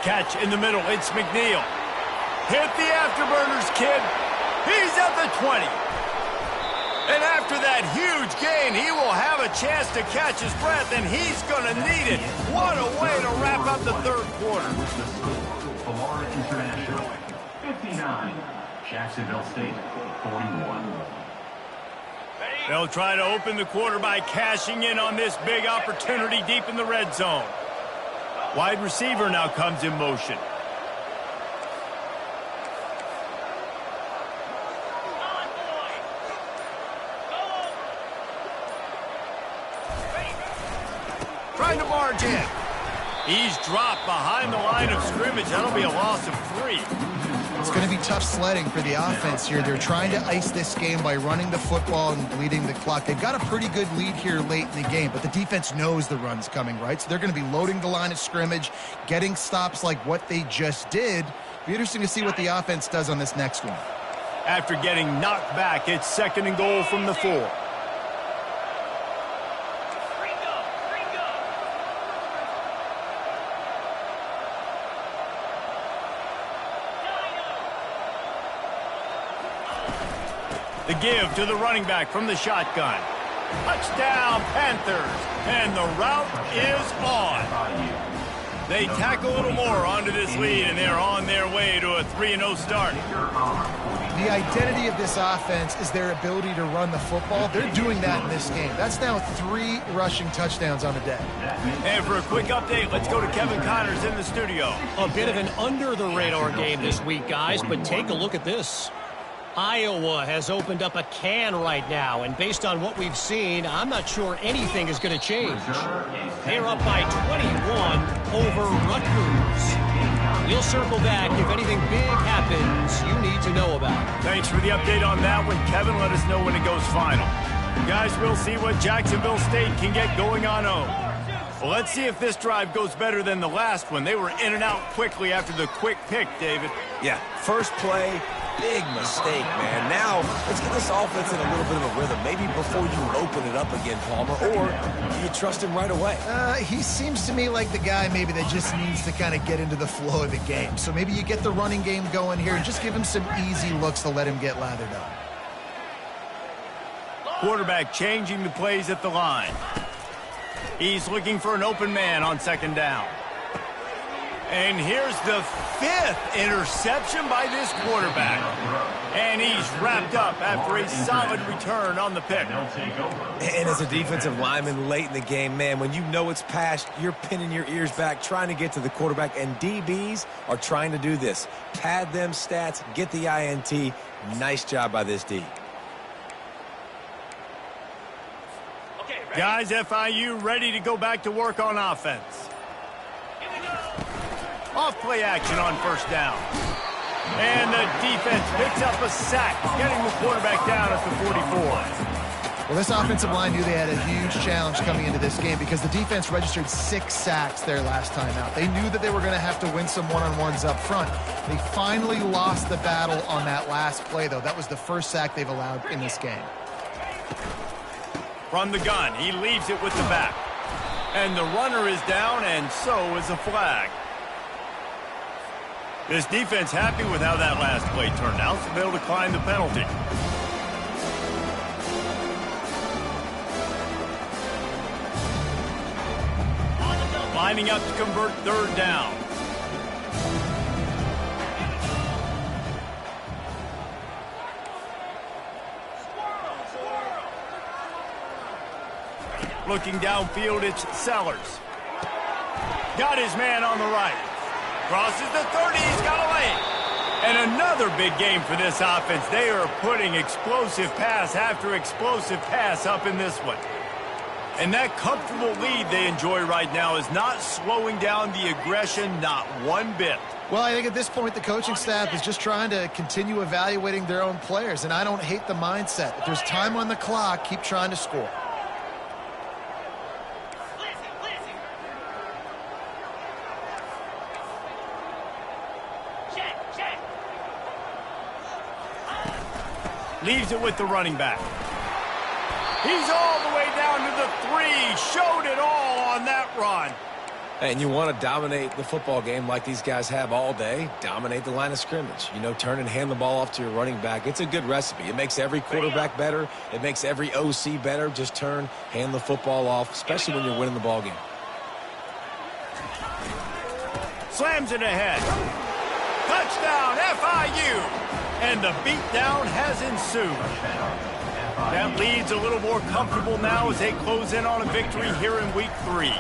Catch in the middle. It's McNeil. Hit the afterburners, kid. He's at the 20. And after that huge gain, he will have a chance to catch his breath, and he's going to need it. What a way to wrap up the third quarter. Florida International, 59. Jacksonville State, 41. They'll try to open the quarter by cashing in on this big opportunity deep in the red zone. Wide receiver now comes in motion. Trying to barge in. He's dropped behind the line of scrimmage. That'll be a loss of 3. It's going to be tough sledding for the offense here. They're trying to ice this game by running the football and bleeding the clock. They've got a pretty good lead here late in the game, but the defense knows the run's coming, right? So they're going to be loading the line of scrimmage, getting stops like what they just did. Be interesting to see what the offense does on this next one. After getting knocked back, it's 2nd and goal from the 4. The give to the running back from the shotgun. Touchdown, Panthers. And the route is on. They tack a little more onto this lead, and they're on their way to a 3-0 start. The identity of this offense is their ability to run the football. They're doing that in this game. That's now 3 rushing touchdowns on the day. And for a quick update, let's go to Kevin Connors in the studio. A bit of an under-the-radar game this week, guys, but take a look at this. Iowa has opened up a can right now, and based on what we've seen, I'm not sure anything is going to change. They're up by 21 over Rutgers. We'll circle back if anything big happens you need to know about. Thanks for the update on that one, Kevin. Let us know when it goes final. Guys, we'll see what Jacksonville State can get going on home. Well, let's see if this drive goes better than the last one. They were in and out quickly after the quick pick, David. Yeah, first play, big mistake, man. Now, let's get this offense in a little bit of a rhythm. Maybe before you open it up again, Palmer, or do you trust him right away? He seems to me like the guy maybe that just needs to kind of get into the flow of the game. So maybe you get the running game going here and just give him some easy looks to let him get lathered up. Quarterback changing the plays at the line. He's looking for an open man on 2nd down. And here's the 5th interception by this quarterback. And he's wrapped up after a solid return on the pick. And as a defensive lineman late in the game, man, when you know it's past, you're pinning your ears back, trying to get to the quarterback. And DBs are trying to do this. Pad them stats, get the INT. Nice job by this D. Guys, FIU ready to go back to work on offense. Off play action on 1st down. And the defense picks up a sack, getting the quarterback down at the 44. Well, this offensive line knew they had a huge challenge coming into this game because the defense registered 6 sacks their last time out. They knew that they were going to have to win some one-on-ones up front. They finally lost the battle on that last play, though. That was the first sack they've allowed in this game. From the gun, he leaves it with the back. And the runner is down, and so is a flag. This defense happy with how that last play turned out, so they'll decline the penalty. Lining up to convert 3rd down. Looking downfield, it's Sellers. Got his man on the right. Crosses the 30, he's got a lane. And another big game for this offense. They are putting explosive pass after explosive pass up in this one. And that comfortable lead they enjoy right now is not slowing down the aggression, not one bit. Well, I think at this point the coaching staff is just trying to continue evaluating their own players, and I don't hate the mindset. If there's time on the clock, keep trying to score. Leaves it with the running back. He's all the way down to the 3. Showed it all on that run. And you want to dominate the football game like these guys have all day. Dominate the line of scrimmage. You know, turn and hand the ball off to your running back. It's a good recipe. It makes every quarterback better. It makes every OC better. Just turn, hand the football off, especially when you're winning the ball game. Slams it ahead. Touchdown, FIU. And the beatdown has ensued. That lead's a little more comfortable now as they close in on a victory here in week 3.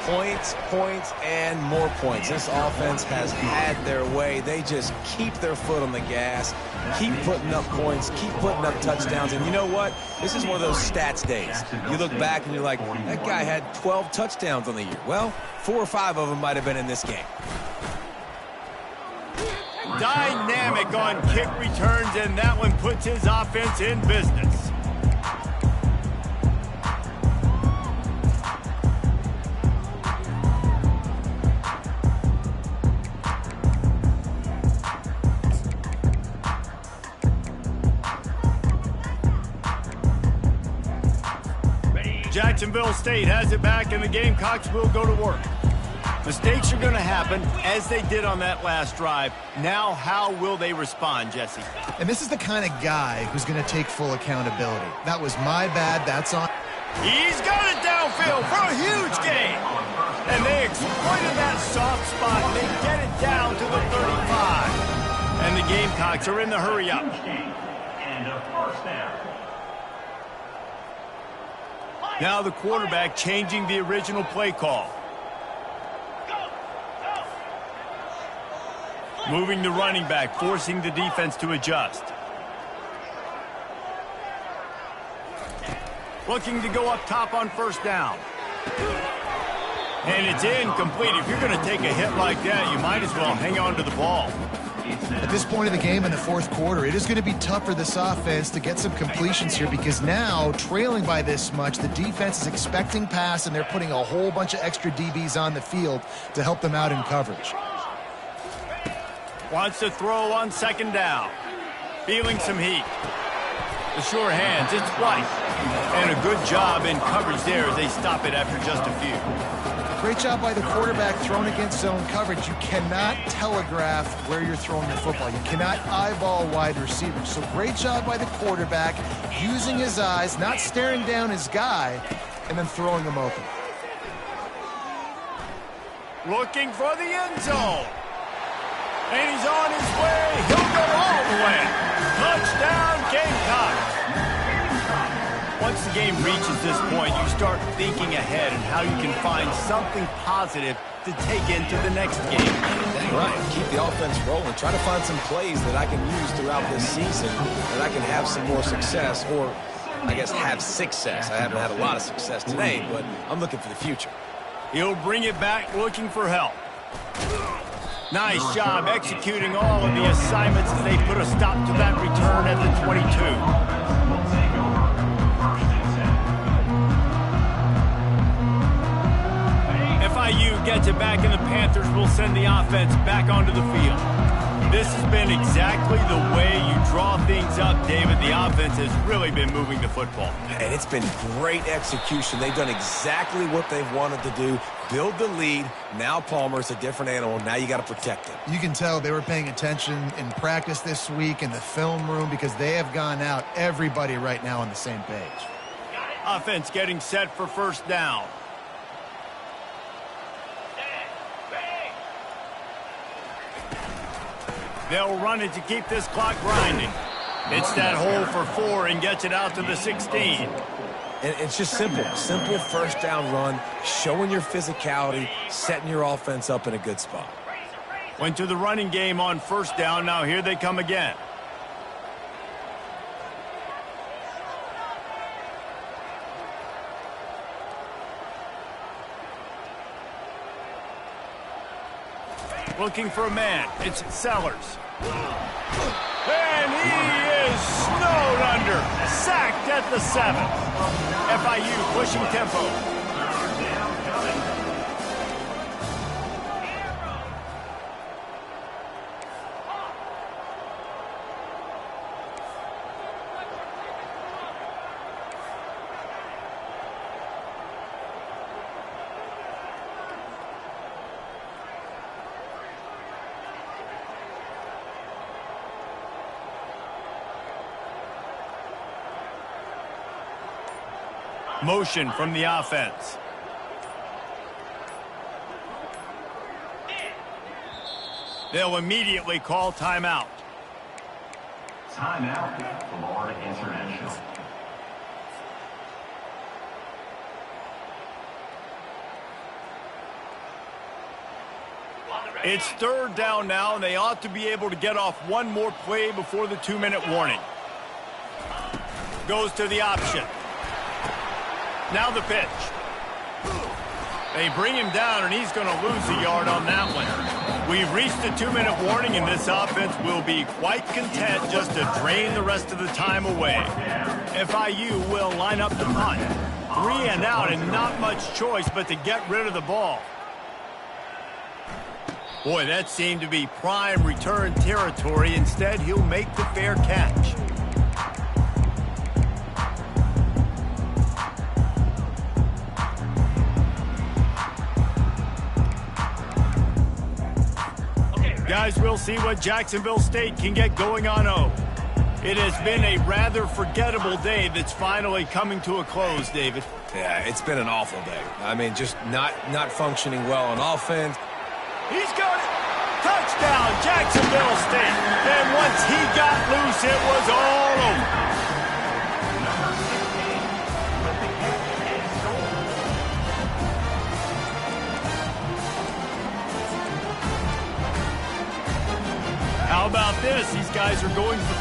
Points, points, and more points. This offense has had their way. They just keep their foot on the gas, keep putting up points, keep putting up touchdowns. And you know what? This is one of those stats days. You look back and you're like, that guy had 12 touchdowns on the year. Well, 4 or 5 of them might have been in this game. Dynamic on kick returns, and that one puts his offense in business. Jacksonville State has it back, and the Gamecocks will go to work. Mistakes are going to happen, as they did on that last drive. Now, how will they respond, Jesse? And this is the kind of guy who's going to take full accountability. That was my bad. That's on. He's got it downfield for a huge gain. And they exploited that soft spot. They get it down to the 35. And the Gamecocks are in the hurry up. And a first down. Now the quarterback changing the original play call. Moving the running back, forcing the defense to adjust. Looking to go up top on first down. And it's incomplete. If you're going to take a hit like that, you might as well hang on to the ball. At this point of the game in the fourth quarter, it is going to be tough for this offense to get some completions here because now, trailing by this much, the defense is expecting pass, and they're putting a whole bunch of extra DBs on the field to help them out in coverage. Wants to throw on second down. Feeling some heat. The sure hands, it's White. And a good job in coverage there as they stop it after just a few. Great job by the quarterback thrown against zone coverage. You cannot telegraph where you're throwing the football. You cannot eyeball wide receivers. So great job by the quarterback using his eyes, not staring down his guy, and then throwing him open. Looking for the end zone. And he's on his way. He'll go all the way. Touchdown, Gamecocks. Once the game reaches this point, you start thinking ahead and how you can find something positive to take into the next game. Dang right. Keep the offense rolling. Try to find some plays that I can use throughout this season that I can have some more success, or I guess have success. I haven't had a lot of success today, but I'm looking for the future. He'll bring it back looking for help. Nice job executing all of the assignments as they put a stop to that return at the 22. FIU gets it back, and the Panthers will send the offense back onto the field. This has been exactly the way you draw things up, David. The offense has really been moving the football. And it's been great execution. They've done exactly what they've wanted to do. Build the lead. Now Palmer's a different animal. Now you got to protect him. You can tell they were paying attention in practice this week in the film room because they have gone out, everybody right now on the same page. Offense getting set for first down. They'll run it to keep this clock grinding. It's that hole for 4 and gets it out to the 16. And it's just simple. Simple first down run, showing your physicality, setting your offense up in a good spot. Went to the running game on first down. Now here they come again. Looking for a man. It's Sellers. And he is snowed under. Sacked at the 7. FIU pushing tempo. Motion from the offense. They'll immediately call timeout. Timeout, Florida International. It's third down now, and they ought to be able to get off one more play before the 2-minute warning. Goes to the option. Now the pitch. They bring him down, and he's going to lose a yard on that one. We've reached the 2-minute warning, and this offense will be quite content just to drain the rest of the time away. FIU will line up the punt. 3 and out, and not much choice but to get rid of the ball. Boy, that seemed to be prime return territory. Instead, he'll make the fair catch. Guys, we'll see what Jacksonville State can get going on O. It has been a rather forgettable day that's finally coming to a close, David. Yeah, it's been an awful day. I mean, just not functioning well on offense. He's got it. Touchdown, Jacksonville State. And once he got loose, it was all over. How about this? These guys are going for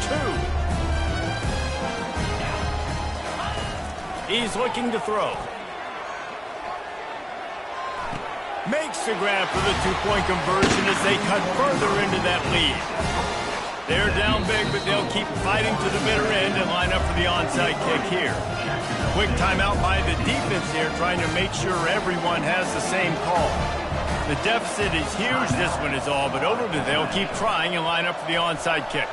2. He's looking to throw. Makes the grab for the 2-point conversion as they cut further into that lead. They're down big, but they'll keep fighting to the bitter end and line up for the onside kick here. Quick timeout by the defense here, trying to make sure everyone has the same call. The deficit is huge, this one is all, but Overton, they'll keep trying and line up for the onside kick.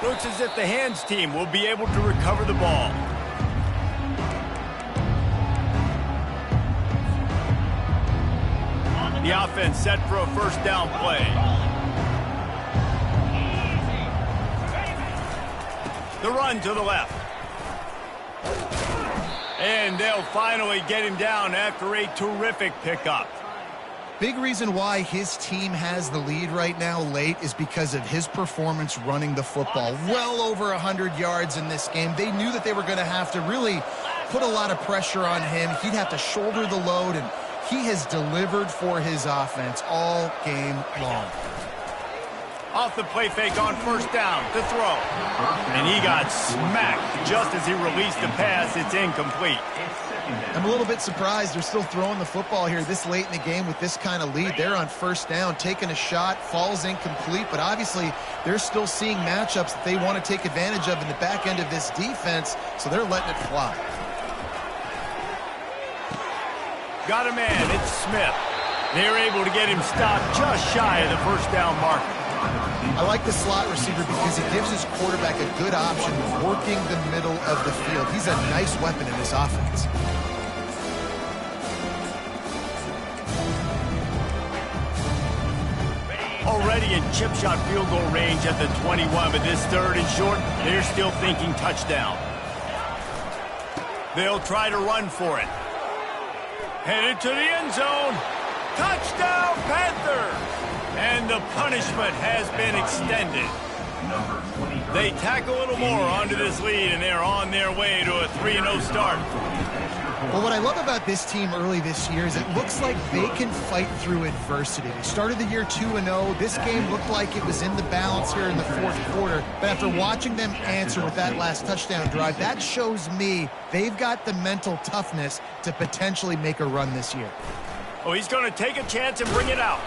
Looks as if the hands team will be able to recover the ball. The offense set for a first down play. The run to the left. And they'll finally get him down after a terrific pickup. Big reason why his team has the lead right now late is because of his performance running the football. Well over 100 yards in this game. They knew that they were going to have to really put a lot of pressure on him. He'd have to shoulder the load, and he has delivered for his offense all game long. Off the play fake on first down to throw. And he got smacked just as he released the pass. It's incomplete. I'm a little bit surprised they're still throwing the football here this late in the game with this kind of lead. They're on first down, taking a shot, falls incomplete, but obviously they're still seeing matchups that they want to take advantage of in the back end of this defense, so they're letting it fly. Got a man, it's Smith. They're able to get him stopped just shy of the first down marker. I like the slot receiver because it gives his quarterback a good option working the middle of the field. He's a nice weapon in this offense. Already in chip shot field goal range at the 21, but this third and short, they're still thinking touchdown. They'll try to run for it. Headed to the end zone. Touchdown, Panthers! And the punishment has been extended. They tack a little more onto this lead, and they're on their way to a 3-0 start. Well, what I love about this team early this year is it looks like they can fight through adversity. They started the year 2-0. This game looked like it was in the balance here in the fourth quarter. But after watching them answer with that last touchdown drive, that shows me they've got the mental toughness to potentially make a run this year. Oh, he's going to take a chance and bring it out.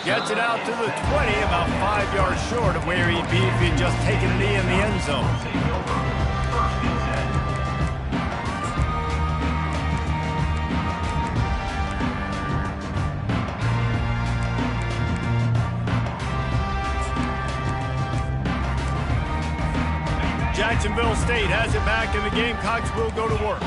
Gets it out to the 20, about 5 yards short of where he'd be if he'd just taken a knee in the end zone. Jacksonville State has it back, and the Gamecocks will go to work.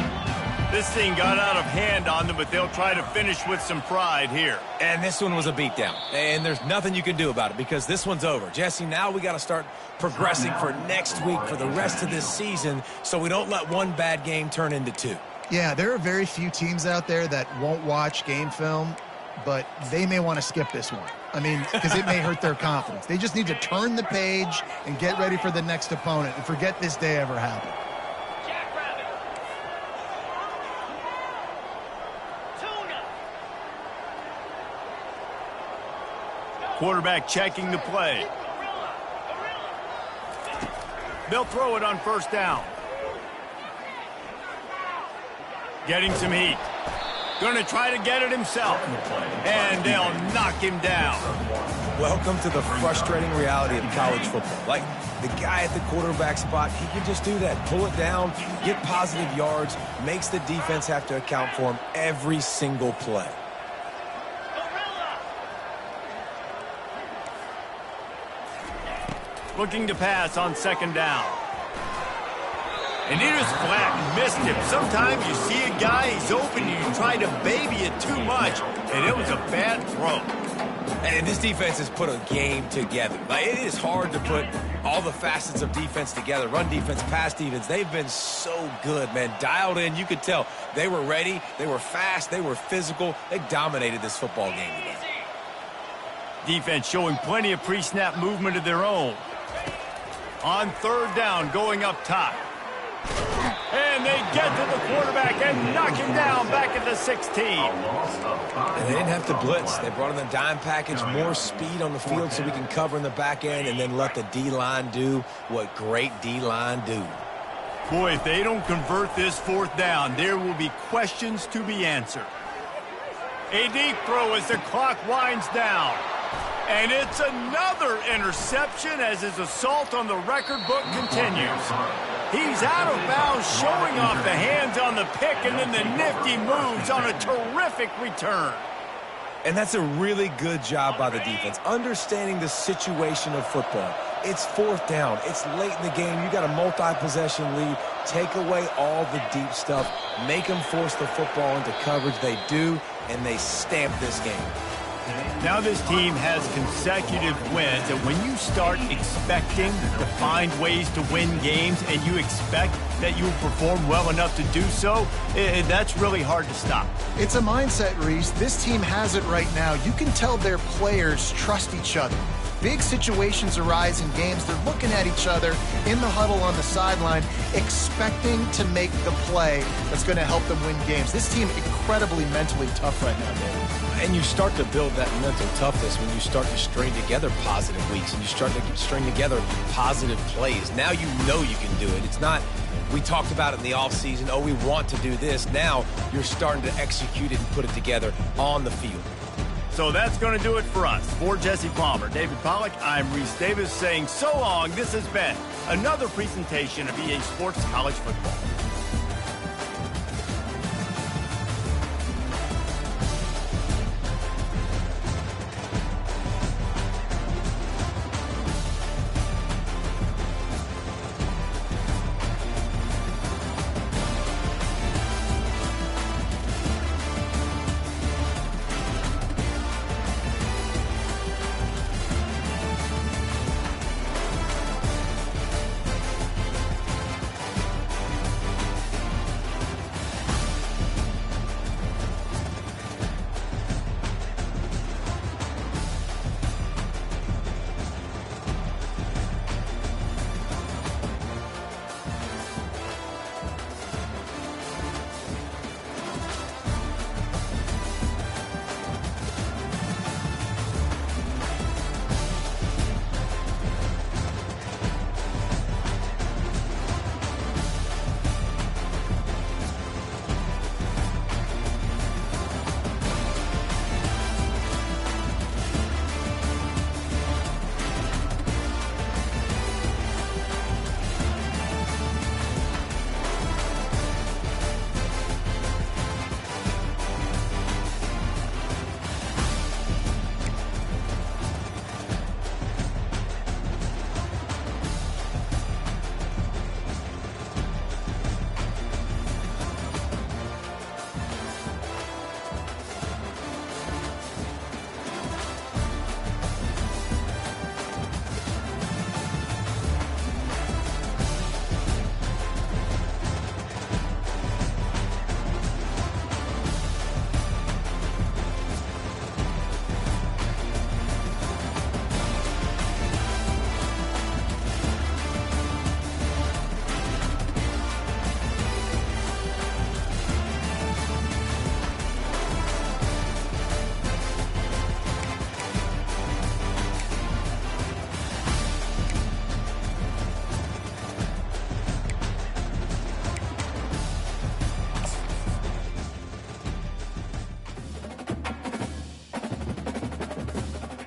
This thing got out of hand on them, but they'll try to finish with some pride here. And this one was a beatdown. And there's nothing you can do about it because this one's over. Jesse, now we got to start progressing for next week for the rest of this season so we don't let one bad game turn into 2. Yeah, there are very few teams out there that won't watch game film, but they may want to skip this one. I mean, because it may hurt their confidence. They just need to turn the page and get ready for the next opponent and forget this day ever happened. Quarterback checking the play. They'll throw it on first down. Getting some heat. Going to try to get it himself. And they'll knock him down. Welcome to the frustrating reality of college football. Like, the guy at the quarterback spot, he can just do that. Pull it down, get positive yards, makes the defense have to account for him every single play. Looking to pass on second down. And he just flat missed him. Sometimes you see a guy, he's open, and you try to baby it too much, and it was a bad throw. And this defense has put a game together. Like, it is hard to put all the facets of defense together. Run defense, pass defense. They've been so good, man. Dialed in. You could tell they were ready. They were fast. They were physical. They dominated this football game today. Defense showing plenty of pre-snap movement of their own. On third down, going up top. And they get to the quarterback and knock him down back at the 16. And they didn't have to blitz. They brought in the dime package, more speed on the field so we can cover in the back end and then let the D-line do what great D-line do. Boy, if they don't convert this fourth down, there will be questions to be answered. A deep throw as the clock winds down. And it's another interception as his assault on the record book continues. He's out of bounds, showing off the hands on the pick, and then the nifty moves on a terrific return. And that's a really good job by the defense, understanding the situation of football. It's fourth down. It's late in the game. You got a multi-possession lead. Take away all the deep stuff. Make them force the football into coverage. They do, and they stamp this game. Now this team has consecutive wins, and when you start expecting to find ways to win games and you expect that you will perform well enough to do so, that's really hard to stop. It's a mindset, Reese. This team has it right now. You can tell their players trust each other. Big situations arise in games. They're looking at each other in the huddle on the sideline, expecting to make the play that's going to help them win games. This team incredibly mentally tough right now, David. And you start to build that mental toughness when you start to string together positive weeks and you start to string together positive plays. Now you know you can do it. It's not, we talked about it in the offseason, oh, we want to do this. Now you're starting to execute it and put it together on the field. So that's going to do it for us. For Jesse Palmer, David Pollack, I'm Reese Davis saying so long. This has been another presentation of EA Sports College Football.